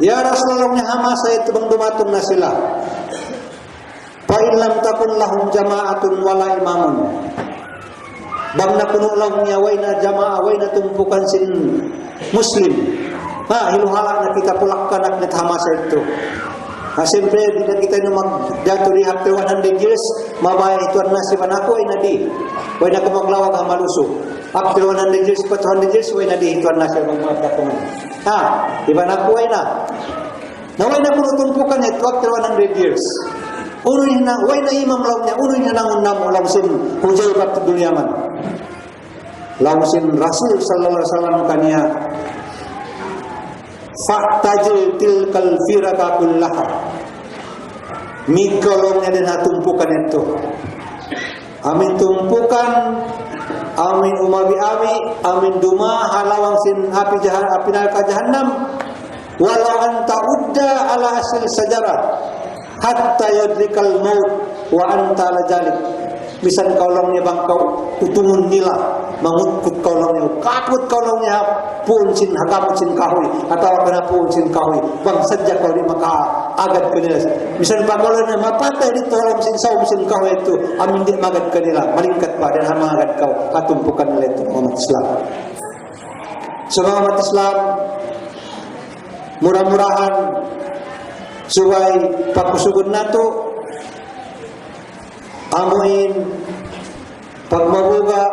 Ya Rasulullah hama saya tebang dumatong na sila. Pa in lam takun lahum jama'atun wala imamun. Bang napuno lang niya way na jamaah way na tumpukan sin Muslim. Hiluhala na kita pulakkan at hama sa ito. Siyempre, di na kita nung mag-daturi after 100 years, mabaya ito ang nasiban ako ay nadi. Way na kumaglawag ang Maluso. After 100 years, 200 years, way nadi ito ang nasiban mga kapungan. Iba na po ay na. Naway na punutumpukan ito after 100 years. Unoy na, way na imam law niya, unoy na nangunam o langsin Huzaifah bin Yaman. Langsin Rasul sallallahu alaihi wasallam kaniya. Faktajil tilkal firaka kullaha. Mikolong niya din tumpukan ito. Amin tumpukan, amin umabi-abi, amin duma halawang sin api neraka jahannam. Walau anta udda ala asil sajarah hatta yudrikal maut wa anta la jalik. Bisan kau lang niya bang kau tutungon nila, mangutkot kau lang niya, kaput kau lang niya, puun sin hagamot sin kahoy, atawa ka na puun sin kahoy, bang sadya kau di makaagad ka nila. Bisan pa kau lang niya, mapatay dito, alam sin saum sin kahoy ito, amin di magad ka nila, malingkat pa, dan hamagad kau, katumpukan nila ito, umat Islam. So mga umat Islam, murah-murahan, suway pagkusugod nato, amuin pagmabuga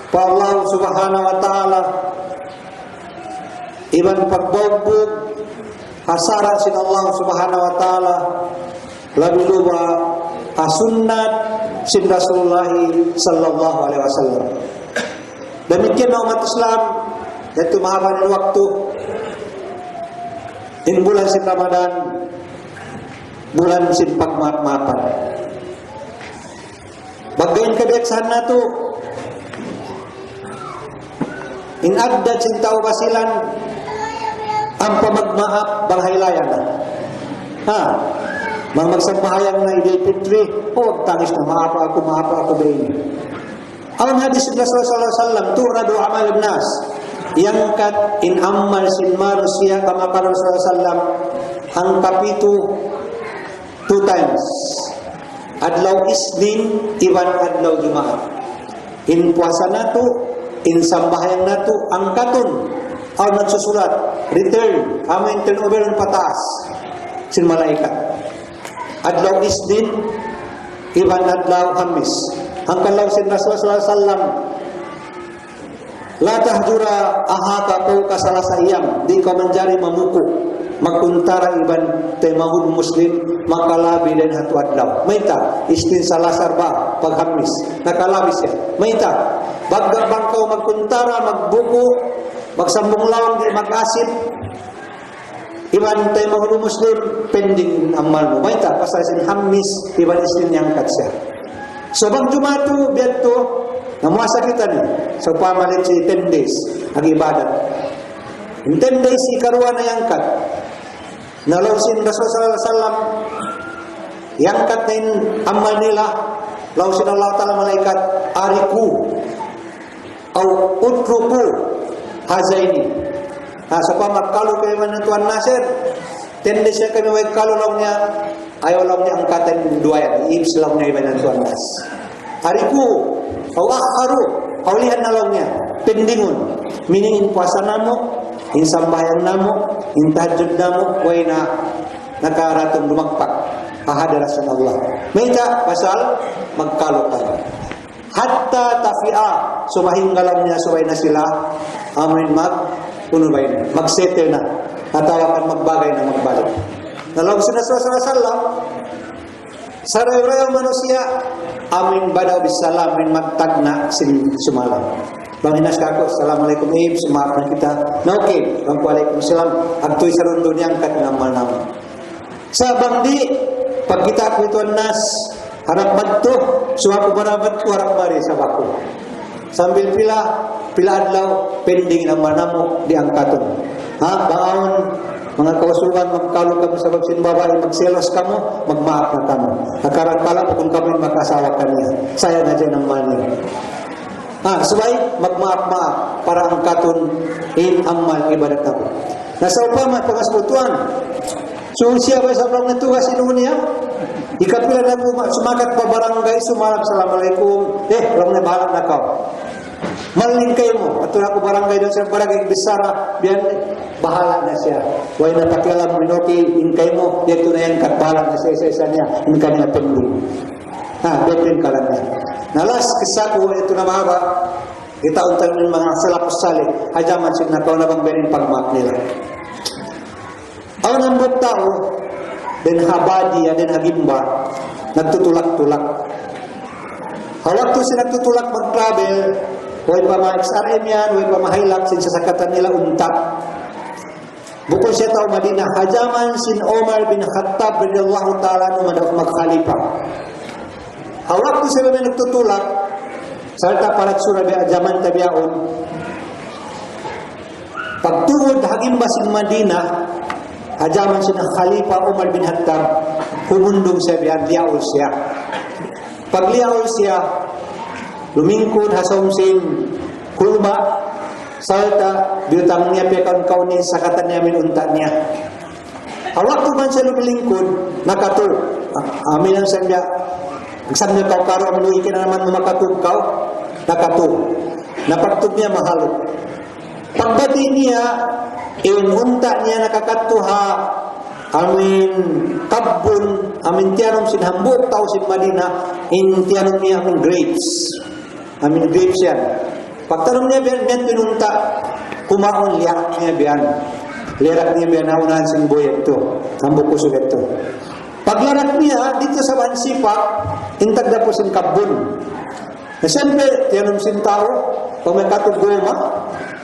pa Allah subhanahu wa ta'ala, iban pagbagbog hasara sin Allah subhanahu wa ta'ala, labi luba asunnat sin Rasulullah sallallahu alaihi wasallam. Demikian umat Islam, yaitu mahaba ng waktu in bulan sin Ramadhan, bulan sin pagmaaf-maafan. Bagain kebiasaan nato in adda cinta Basilan ang pamagmaap balhaylayan na. Mga magsampahayang na Idul Fitri, tangis na maapa ako din. Ang hadis ng Rasulullah sallallahu alaihi wasallam, turadu amal nas, yangkat in amal sin manusia kama kala Rasulullah sallallahu alaihi wasallam, ang kapitu 2 times. Adlaw Isnin, iban adlaw Jumaat. In puasa nato, in sambahayang nato, ang katon, aw nagsusulat, return, amin turnover ng pataas, sin malaikat. Adlaw Isnin, iban adlaw Hamis. Ang kalaw sin Rasulullah sallallahu alaihi wasallam, la tahjura ahaka fawqa salasa iyam, di ka manjari mamuko. Magkuntara iban temahud muslim makalabi dan hatu adlaw. Maita istin salasar ba paghamis nakalabi siya. Maita bagga bangkaw magkuntara magbuko magsambong lawan di mag-asip iban temahud muslim pending amal mo. Maita pasal sin hamis iban istin yang katsa. So bang Jumatu biadto namuasa kita ni so pamalit si 10 days ang ibadat. In 10 days ikaruan na yang kat. Nalausin Rasulullah sallallahu alaihi wasallam yang katain amal nila lausin Allahutaala malaikat ariku au utruku hazaini. Sa pamakalu kay man Tuan Nasir tende siya kami way kalu niya ayaw lang niya ang katain duayan ibs lang niya iban Tuan Nas. Ariku au akharu aulihan na lang niya pendingon miningin puasa namo in sambayang namo, in tahajud namo, way na nakaratong lumagpak ahadara sa Allah. Mayta pasal magkalutan. Hatta tafi'a, sumahinggalam niya suway na sila, amin unubay na, magsettle na, natawakan magbagay na magbalik. Nalawag sila sa sallam, sa rayo-rayo manusia, amin badaw bisalam, amin magtagna sin sumalam. Banginas kako, assalamualaikum Iib, sumaap na kita. Na okay, waalaikumsalam. Agtoy sa rundo niyang kat ng manam. Sa bangdi, pag kita ko ito nas, harap badto, suwapo barabat ko, harap bari sa bako. Sambil pila adlaw, pending ng manamo di angkaton. Baon, mga kausugan, magkalo kami sa babsin babae, magselos kamo, magmaap na kamo. Nakarang pala kung kami makasawa kaniya. Saya na dyan ang mani. Sabay, magmaap-maap para ang katon in amal ibadat ako. Nasa upama, pangasputuan. So, siya ba sa parang natugas inuun niya? Ikapila na po, sumakat pa barangay, sumarap, assalamualaikum. Lang na bahala na ka. Malin kayo mo. At na ko barangay doon sa barangay Bisara, biyan, bahala na siya. Huwag na pakialam mo, inoki, in kayo mo, dito na yan, katbahala na siya, isa-isa niya, in kanila pending. Betin ka lang yan. Nalas kisako ito na mahaba itaon ng mga salapos sali hajaman sin nakaw na bang berin pagmak nila. Ang nambot tao den habadi den hagimba nagtutulak-tulak. Hawak to sila nagtutulak mag-travel huwag pa ma-XRM yan huwag pa mahilap sin sasakatan nila untak. Bukod siya tao Madina hajaman sin Omar bin Khattab radhiyallahu ta'ala anhu mag-khalifa. Hawak to sila may nagtutulak salta parat surabi ajaman tabiaon pagtuod hagim basin Madina hajaman sina Khalifa Umar bin Khattab humundong siya biyan, liyaol siya. Pag liyaol siya, lumingkod hasomsin kulma, salta, biutang niya pekaw ni sakatan niya minunta niya. Awak tu man siya lumilingkod, nakatul. Amin ang sanya, saan niya kau karo, aminuhi ka na naman makatug kau, nakatul. Napagtug niya mahalo. Pagbati niya, inunta niya nakakatuha, amin kabun, amin tiyanom sinhambuk tao sin Madina, in tiyanom niya amin grapes. Amin grapes yan. Pagtanong niya biyan pinunta, kumaon liyak niya biyan. Lirak niya biyan, naunahan sin boy ito. Hambuk kusog ito. Paglarak niya, dito sa Bansipak, intag na po sin kabun. Na siyempre, tiyanom sin tao, pag may katugoma,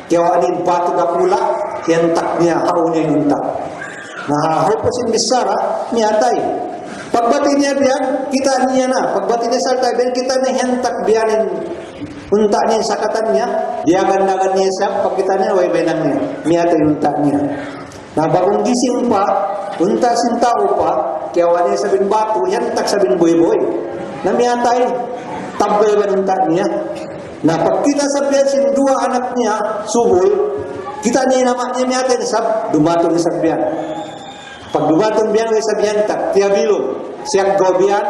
kaya anin bato na pula, yan tak niya, haunay yung tak. Nahahaw po sin Bisara, niyatay. Pagbati niya biyan, kita niya na. Pagbati niya sa altay, biyan kita na hentak biyanin. Unta niya sa katan niya, diagan-dagan niya siya, pagkita niya, way benang niya. Niyatay yung tak niya. Na bagong gising pa, unta sin tao pa, kaya niya sabing bato, hentak sabing boy-boy. Na niyatay, tabay ba unta niya. Na pagkita sa biyan sin dua anak niya, subol, kita niya naman niya niyatay na sab, dumato niya sa biyan. Pag dumatong biyan ay sabihan tak, tiya bilog, siyak gobian,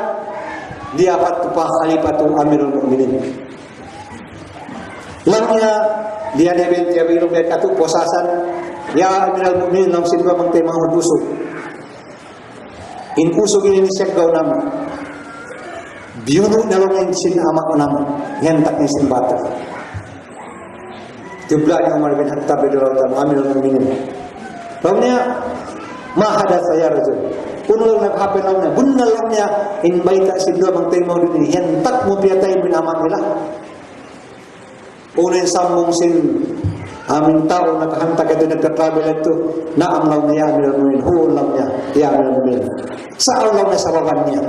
di apat pa kalipatong amirul mu'minin. Lang niya, di adebel tiya bilog ay katong posasan, ya amirul mu'minin lang sinwa mang tayo mga hudusog. Inusog ini siyak gaw naman. Biyuno na lang yung sinama ko naman, hentak niya sin bata. Jubla niya umar bin Hattab idolata, amirul mu'minin. Lang niya, Maahad saya rajul. Puno lang naghapin lang niya. Bunal lang niya. Inbaita si Dua mang tayo din. Hentak mo piyatay binamak nila. Puno yung sambong sin aming tao nakahantak ito nagka-travel ito. Naam lang niya. Huol lang niya. Yamin lang. Saan lang niya sa baban niya.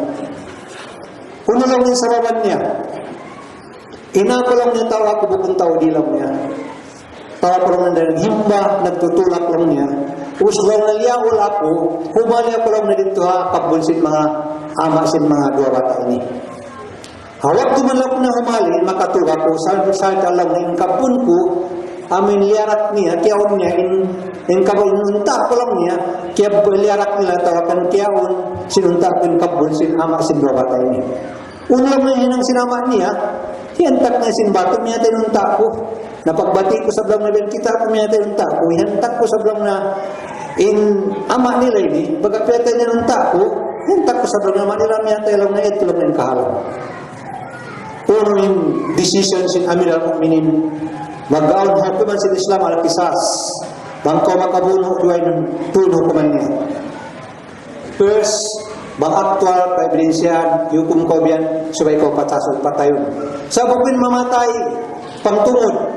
Puno lang niya sa baban niya. Inako lang niya tao ako bukong tao di lang niya. Tao ko lang na himba. Nagtutulak lang niya. Usman na liyaul ako, humali ako lang na dito kabunsin mga amasin mga dua bata ini. Hawak duman lang ko na humali, makatulak ko, salta lang na inkabun ko, amin liyarat niya, kiyaon niya, inkabunta ko lang niya, kaya liyarat nila, tawakan kiyaon, sinunta ko inkabunsin amasin dua bata ini. Ulam na yun ang sinama niya, hiyantak na sinbato niya tinunta ko. Napagbati ko sa blang na biyan kita ko niya tinunta ko, hiyantak ko sa blang na ama nila ini, bagapyata niya nunta ko, hiyantak ko sa blang na manila niya tayo lang na ito lang ng kahalang. Puno yung decisions in Amir al-Mu'minin, mag-gaon hukuman sa Islam al-Kisas, bangko makabuno duway ng tuno kuman niya. First, bang aktual, paibrinsiyan, yukum ko biyan, subay ko patasol, patayon. Sa bukwin mamatay, pangtungod.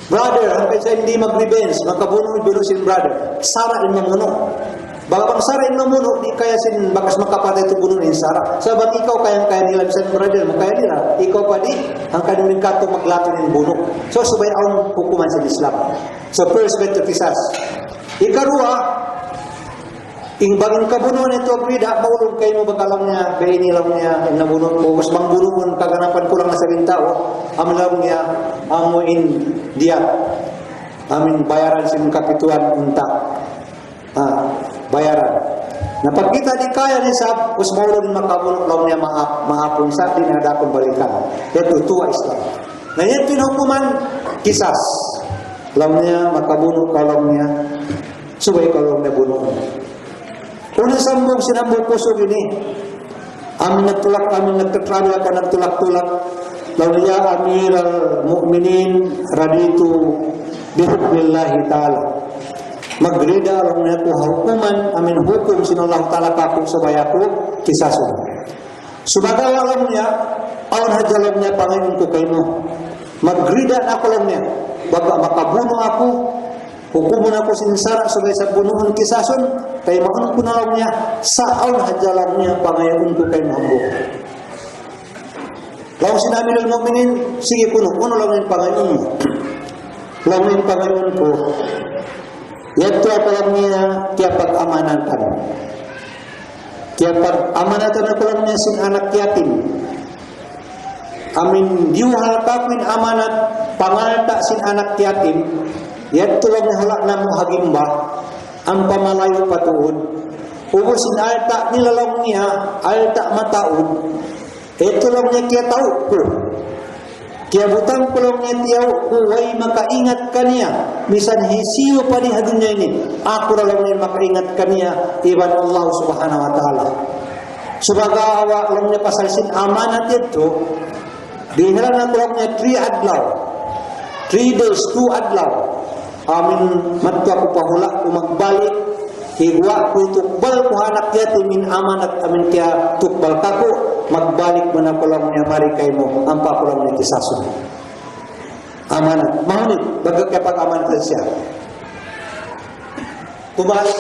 Brother, hanggang sa hindi mag-revenge, makabuno yung sin brother. Sara in mamuno. Baka pang sara in mamuno, di kaya sin bakas makapatay ito buno in sara. Sabat ikaw kaya nila, sa brother, makaya nila. Ikaw pa di, ang kaniming kato maglato ng buno. So, subay ang hukuman sa Islam. So, first, beto kisas. Ikaruha, Ingbagin kabunuan ito agrida, maulog kayo mo bagalang niya, kaya inilang niya, nabunod ko, mas mangbunuan, kaganapan ko lang na sabing tao, amlang niya, amuin diya, amin bayaran sin kapituan unta, bayaran. Napagkita di kaya ni Sab, mas maulog makabunod lang niya maapon sa atin na dakong balikan. Ito, tuwa Islam. Na yan pinhukuman, kisas. Lang niya, makabunod ka lang niya, subay ka lang na bunuh. Unang sambong sinambong puso gini. Amin nagtulak, amin nagtatravel ako nagtulak-tulak. Lawliya amir al-mu'minin raditu bihukmillahi ta'ala. Magrida alam niya ko hukuman, amin hukum sinallahutaala kakong sabaya ko, kisasun. Subagal alam niya, awan hajalam niya Panginoon ko kayo mo. Magrida na ako lang niya. Baka makabuno ako, hukuman ako sinisara sabay sa bunuhan kisasun, kaya makan ko na lang niya, saan hajalan niya pangayon ko kay mahambuk. Law sinabi ng mu'minin, sige puno lang yung pangayon mo. Lang yung pangayon ko, yato ako lang niya, kaya pag-amanan ka. Kaya pag amanatan na kulang niya sin anak yatim, amin diuhal kapin amanat pangalta sin anak yatim, yat tulang na hula na mo hagimba, ang pamalayo patuod, ubusin alta nilalong niya, alta mataod, ito lang niya kaya tao ko. Kaya butang kulong niya tiyaw, huway makaingat ka niya. Misan hisiyo pa ni hadunya ini. Ako na lang niya makaingat ka niya. Iban Allah subhanahu wa ta'ala. Subaga awa lang niya pasalsin amanat ito. Dihilan na kulong niya 3 adlaw. 3 days, 2 adlaw. Amin matwa ko pahula ko magbalik. Higwa ko tukbal ko anak yatim min amanat amin kaya tukbal kako. Magbalik mo na kulang niya marikay mo ang pakulang niya kisasun. Amanat. Mahunit. Baga kapag amanat siya. Kumalik.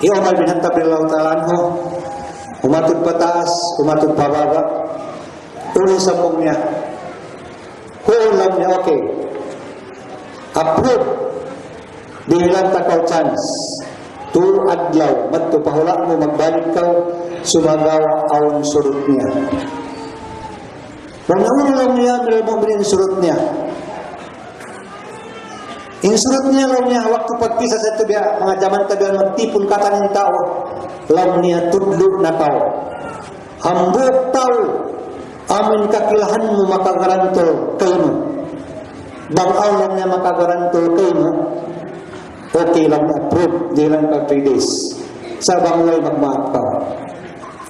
Iumal binantab ni Allahutaala mo. Umatod pataas. Umatod pababa. Ulo sa pong niya. Kuulam niya. Okay. Approve. Dihilan takaw chance. 2 adlaw. Ba't pahula mo magbalik ka. Sumagawa awan surut niya. Nang nauna lang niya, meron mo surut niya. Insurut niya lang niya, waktu pagpisa sa ito biya, mga jaman tabihan magtipon kata ng tao, lang niya tudlo na tao. Hambuk tao, amin kakilahan mo makagarantol kayo mo. Bangaw lang niya makagarantol kayo mo. Okay lang, approve, di lang pag 3 days. Sa bangay magmaap ka.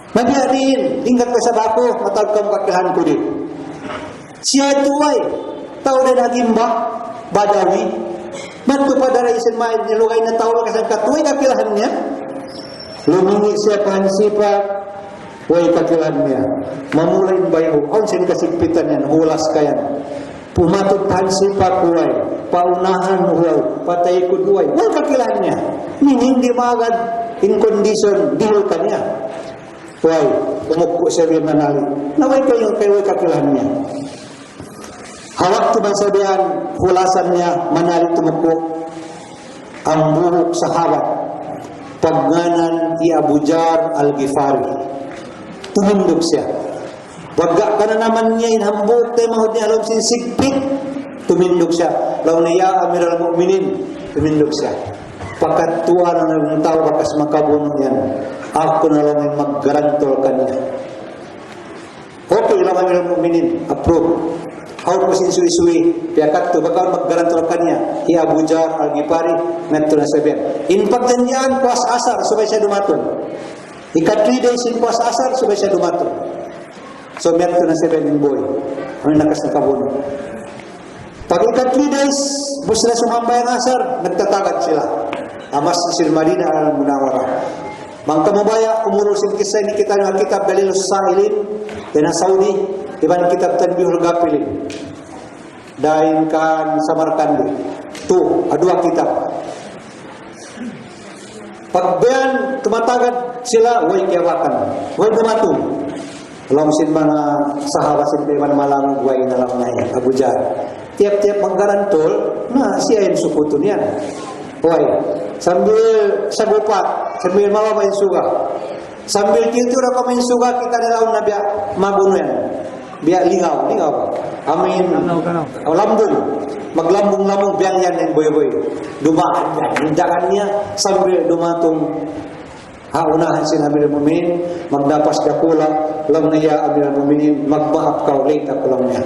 Nagya din, tingkat ko sa bako, matawag kang kakilahan ko din. Siya ito ay, tao na nagimba, badawi, matko pa daray isin main, nilugay na tao kasi katuway kakilahan niya. Lumingi siya pahansipa, way kakilahan niya. Mamulay bayo, aun sin kasigpitan yan, hulas ka yan. Pumatod pahansipa kuway, paunahan huway, patay kuduway, way kakilahan niya. Meaning di magad, in condition, deal ka niya. Why? Umukpo siya rin manali. Naway kayo kakilahan niya. Hawak tuman sabihan, hulasan niya, manali tumukpo. Ang buhok sa hawak. Pagganan i Abu Jar al-Ghifari. Tumindog siya. Wagga ka na naman niya, inhambuk tayo mahod niya, alam sinsigpit. Tumindog siya. Law niya, Amiral Mu'minin. Tumindog siya. Pagkatuwa na ng tao, bakas makabuno yan. Ako na lang yung mag-garantol kanya. Okay lang ang Mu'minin. Approve. How ko sinsuwi-suwi. Piyakat to. Baka mag-garantol kanya. I Abu Jar al-Ghifari. Meto na sabihan. In pagdandian, puas asar. Subay siya dumaton. Ika 3 days in puas asar. Subay siya dumaton. So meto na sabihan yung boy. Ang nakas na kabuno. Pag ika 3 days, bus na sumambay ang asar. Nagtatagad sila. Amas na sila Madina al-Munawara. Mga kamabaya, umurusin kisay ni kita ng kitab Dalilus Sa'ilin, yan ang Saudi, iban kitab Tanbihul Gapilin. Dahil kan Samarkandi. 2, 2 kitab. Pagbayan, tumatagad sila, huwag kiyawakan. Huwag dumatong. Alam sin mga sahawasin pa iman malang huwag na lang na yan, Abu Jar. Tiap-tiap manggarantol, na siya yung sukuton yan. Huwag. Sambil sagupat, sambil mawaway suga. Sambil kiltura ko may suga, kita nilaw na biya mabuno yan. Biya lingaw. Amin. Lambung. Maglambung-lambung biyang yan ng boy-boy. Dumaan yan. Hindakan niya sambil dumatong haunahan si Amiral Mu'minin, magdapas dakula, lang niya Amiral Mu'minin, magmaap ka ulit ako lang niya.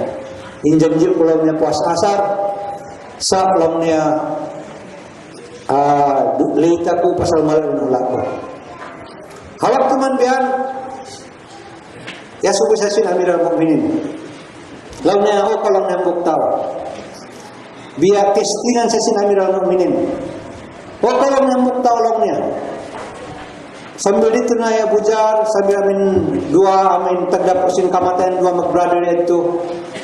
Injanjil ko lang niya puas asar, sa lang niya late ako pasal malam ng lako. Hawak tuman biyan, ya subuh sa sin Amiral Mu'minin. Law niya ako lang niya buktaw. Biya testingan sa sin Amiral Mu'minin. O lang niya buktaw lang niya. Sambil dito na ya bujar, sambil amin dua amin tagdap sin kamatayan dua mag-brother itu.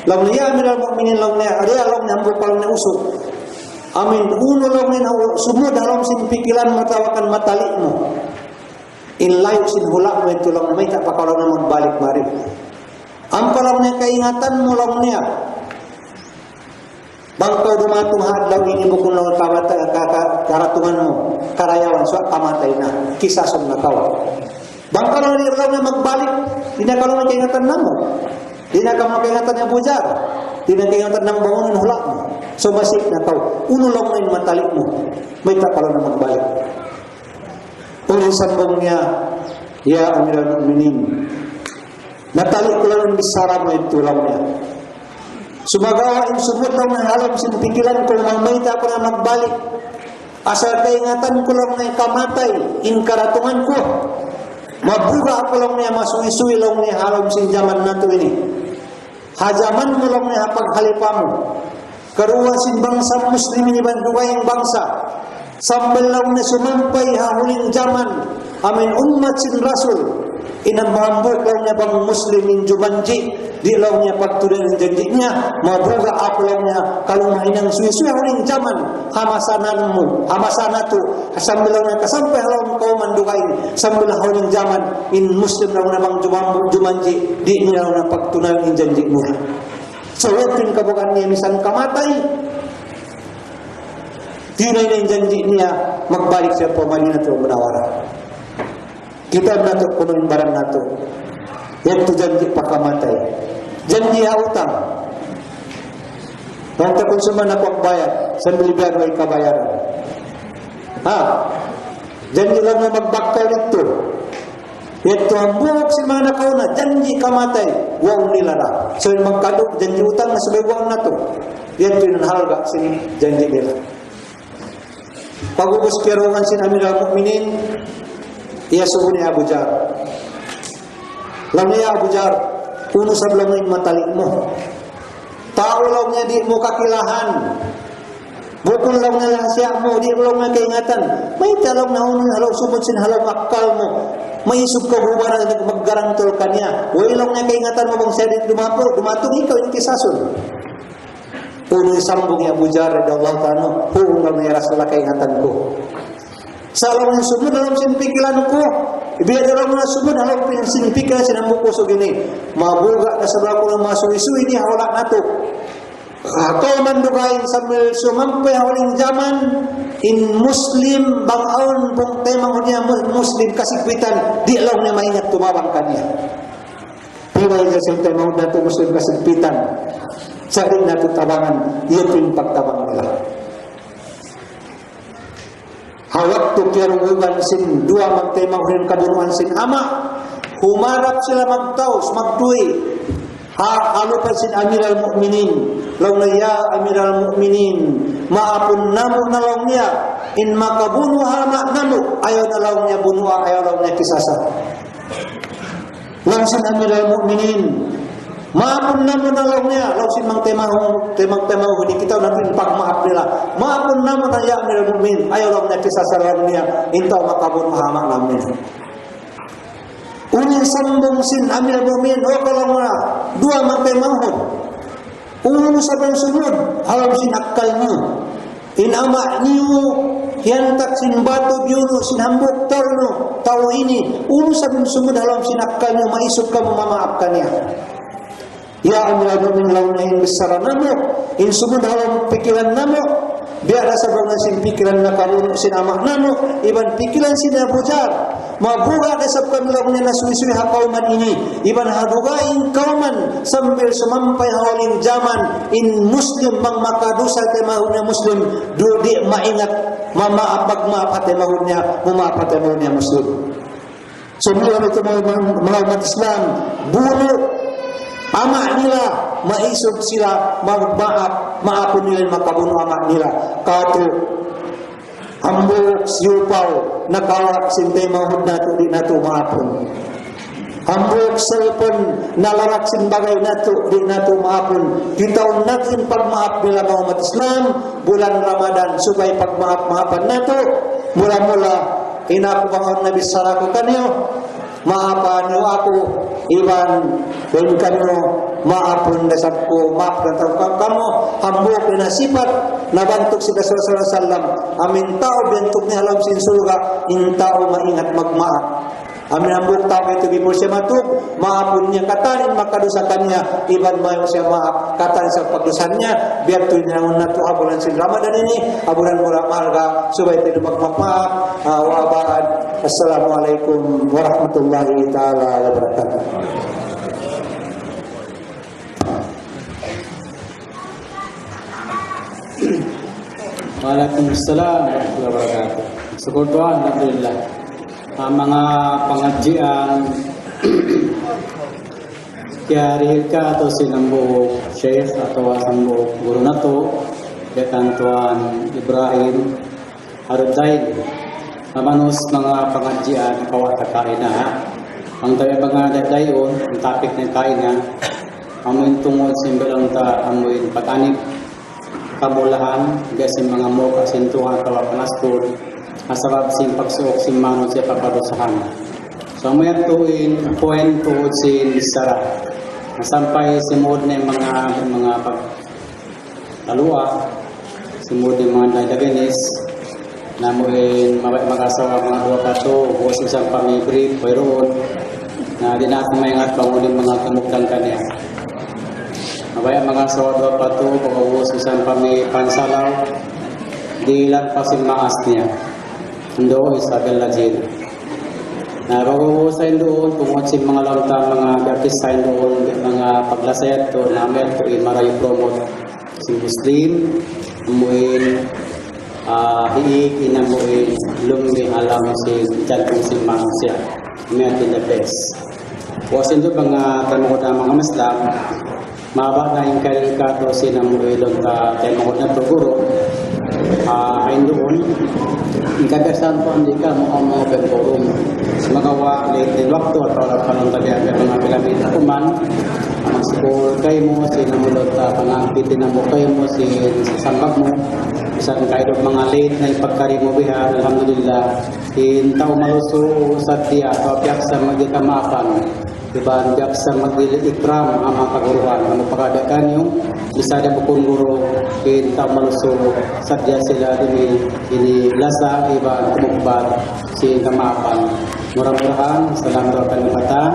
Law niya Amiral Mu'minin lang niya, ada lang niya buktaw lang niya usok. Amin, uno lang min sumud dalam sin pikiran matawakan matali mo. In layo sin hulah mo ito lang may tak pakaw na magbalik mari. Ang palang niya kaingatan mo lang niya. Bangkaw dumatong hadlaw ini bukong lang karatungan mo. Karayawan so kamatay na. Kisason na kaw. Bangka lang di na magbalik, di na kalau makaingatan namo. Di na ka makaingatan ng bujar. Di na kaingatan ng bangunan hulah mo. So masik na kau. Uno lang na yung matalik mo. May takalo na magbalik. Ulit sambong niya, ya Amirul Mukminin. Natalik ko lang ng bisara mo yung tulang niya. Sumagawa yung sumut lang ng halam sinipikilan ko lang may tako na magbalik. Asal kaingatan ko lang na yung kamatay, inkaratungan ko. Mabuga ako lang niya, masuisuy lang niya halam sin zaman na ito ini. Hajaman mo lang niya paghalipa mo. Karuwa sin bangsa Muslim ini bandugay ang bangsa. Sambal lang na sumampay hahuling zaman. Amin umat sin Rasul. Inambambok lang niya bang Muslim in Jumanji. Di lang niya pagtuloy ng janji niya. Mabuga ako lang niya kalumahin ng suwi-suwi huling zaman. Hamasanan mo. Hamasana to. Sambal lang niya kasampay halang kau mandugay. Sambal huling zaman. In Muslim lang na bang Jumanji. Di niya lang na pagtuloy ng janji niya. So, yakin kabukan niya misan kamatay. Tinay na yung janji niya. Magbalik siya po Madinatul Munawwarah. Kita na ito kuno yung barang na ito. Yan ito janji pakamatay. Janji utang. Nang takonsuman ako ang bayad. Sa milibyar ay kabayaran. Janji lang na magbakal ito. Ito ang buhok si mga nakauna. Janji kamatay. Wang nila na. So yung magkadok, janji utang na sabay wang na ito. Yan ito yung halga si janji nila. Pag-ubos kirungan si Amirul Mukminin, iya subuh ni Abu Jar. Lamnya Abu Jar, uno sa lang yung matalik mo. Tao lang niya di mo kakilahan. Bukol lang na lang siya mo, di mo lang na kaingatan. May talong na uno halaw sumot sin halaw akal mo. May isip ka buwan na maggarantol ka niya. Huwag lang na kaingatan mo bang siya din dumatong ikaw yung kisasun. Uno sambong ni Abu Jar, Allahutaala, huwag lang na Rasulullah kaingatan ko. Salam yang sumud dalam sinpikilan ko. Biar dalam na sumud dalam sinpikilan sinambuk ko so gini. Mabuga na sebelah ko ng masuwi-suwi ni hawlak na to. Kau mandukain sambil sumampay hawling zaman in Muslim bangaon pong temang niya Muslim kasigpitan di lang niya maingat tumawang kanya. Pinay niya sa temang na to Muslim kasigpitan. Sa rin na tabangan, yun yung pagtabang nila. Hawak tu kirungan sin dua magtema hurin kabunuan sin ama. Humarap sila magtaos, magtuwi. Halupan sin Amirul Mukminin. Law na ya Amirul Mukminin. Maapun namo na law niya. In makabunuh hama namo. Ayaw na law niya bunua, ayaw law niya kisasa. Lang sin Amirul Mukminin. Maapun namo na law niya. Law sin temang huni kita natin pagmaap nila. Maapun namo na ya Amirul Mukminin. Ayaw law niya kisasa law niya. Intaw makabunuh hama namin. Unin sambung sin Amirul Mukminin. O kalau nga. Dua magtemahon. Uno sa bang sunod. Halam sin akal niyo. Inama niyo. Hiantak sin batu biuno. Sin hambuk tau ini. Uno sa bang sunod. Halam sin akal niyo. Maisip ka mo mamaapkan niya. Ya Amirul Mukminin launahin besar namo. In sunod halam pikiran namo. Biar sa bang sin pikiran na karunok sin amak namo. Iban pikiran sin Abu Jar. Mabuga kasab kami lang niya na suwi-suwi kauman ini. Iban hadugain kauman sambil sumampai hawling zaman in Muslim mang makadusa kay mahunnya Muslim di maingat mamaap pagmaap at mahunnya mamaap at mahunnya Muslim. So mula ito mga umat Islam bulo ama nila maisog sila magmaap maapon nila makabuno ama nila kato hambuk siupaw nakawak sintay mahud nato di nato maapon. Hambuk cellphone nalarak sin bagay nato di nato maapon. Titaon natin pagmaap nila mga umat Islam bulan Ramadhan supaya pagmaap-maapan nato mula-mula inakubangon na bisara ko kanyo maapan nyo ako iban dan kanyo maapon dasab ko maapon tawag kamo hambuk na sifat nabantuk si Rasulullah sallallahu amin tao bentuk ni halam sin surga in tao maingat magmaap Amin ambung tao itu before siya matug, maapun niya katanin makadusakan niya, iban mayo siya maap katanin sa pagdusannya, biar tuloy na nato abulan sin Ramadan ini, abulan mula marga, subay tayo magmapaap, waabaan. Assalamualaikum warahmatullahi ta'ala wabarakatuh. Waalaikumsalam warahmatullahi wabarakatuh. Sekutuan, alhamdulillah. Mga pengajian kiari ka atau sinambu syekh atau sambu guru nato dekan Tuan Ibrahim Haruddain namanus mga pengajian kawat kaina ang tayo mga dayon ang topic ng kaina amuin tungod simbelang ta amuin patanip kabulahan gasin mga mo kasintuhan kawa panastud asabab sin pagsuok sin mano siya paparusahan. So may tuin point tuod sin sara. Nasampay simod na mga pagtalua, simod ng mga daganis, namuin mag-asawa mga dua kato, buwas isang pamigrip, mayroon, na di natin may ingat panguling mga kamugtang kanya. Mabaya mga asawa dua kato, pag-uwas isang pamipansalaw, di lang pa sin maas niya. Ando isabel lajin. Na bago-usain doon, tungkol sa mga lautan, mga artistahin doon, mga paglaset doon namin, ito marayo promote si Muslim, amuin, hiik, inamuin, luming alam si Jantong si Mansya, may atin the best. Wasin doon mga tanong na mga Muslim, mabak na yung kalikato sinamuin doon ka tanong na ito guro, ayun doon, gagasan po hindi ka mga forum magawa late waktu atau lapangan tadi ada mga pilamid kuman ang school kay mo sinamulot pangangkitin mo kay mo sambag mo bisan kayo mga late na ipagkari mo biha alhamdulillah in tao Maluso sadya atau pihak sa magikamapan diba pihak sa mag-ikram ang mga kaguruan ang pagkadakan yung isa na bukong guru in tao Maluso sadya sila ini lasa iba kumukbad si kamapan murah-murahan salam doa kanipatan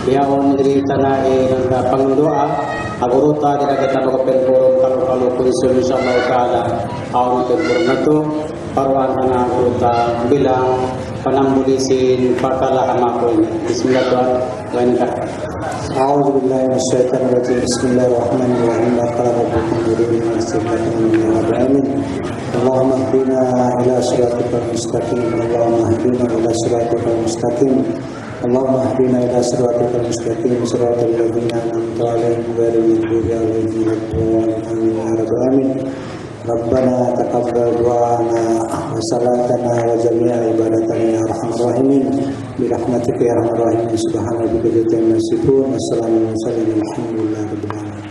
biyaon diri tanah ng pangdoa aguruta dira kita magpelforum kalau konsul Allahutaala aon pelforum nato paruan na aguruta bilang panambulisin pakalahamakon bismillahirrahmanirrahim A'udzu billahi minasyaitonir rajim bismillahirrahmanirrahim Allahumma hdina ila siratal mustaqim Allahumma hdina ila siratal mustaqim Allahumma hdina ila siratal mustaqim siratal ladzina an'amta 'alaihim ghairil maghdubi 'alaihim waladdallin ya rabbal alamin Rabbana taqabbal du'ana wa salatana wa jami'a ibadatana ya arhamar rahimin bi rahmatika ya arhamar rahimin subhana rabbika rabbil izzati amma yasifun wassalamu alaikum warahmatullahi wabarakatuh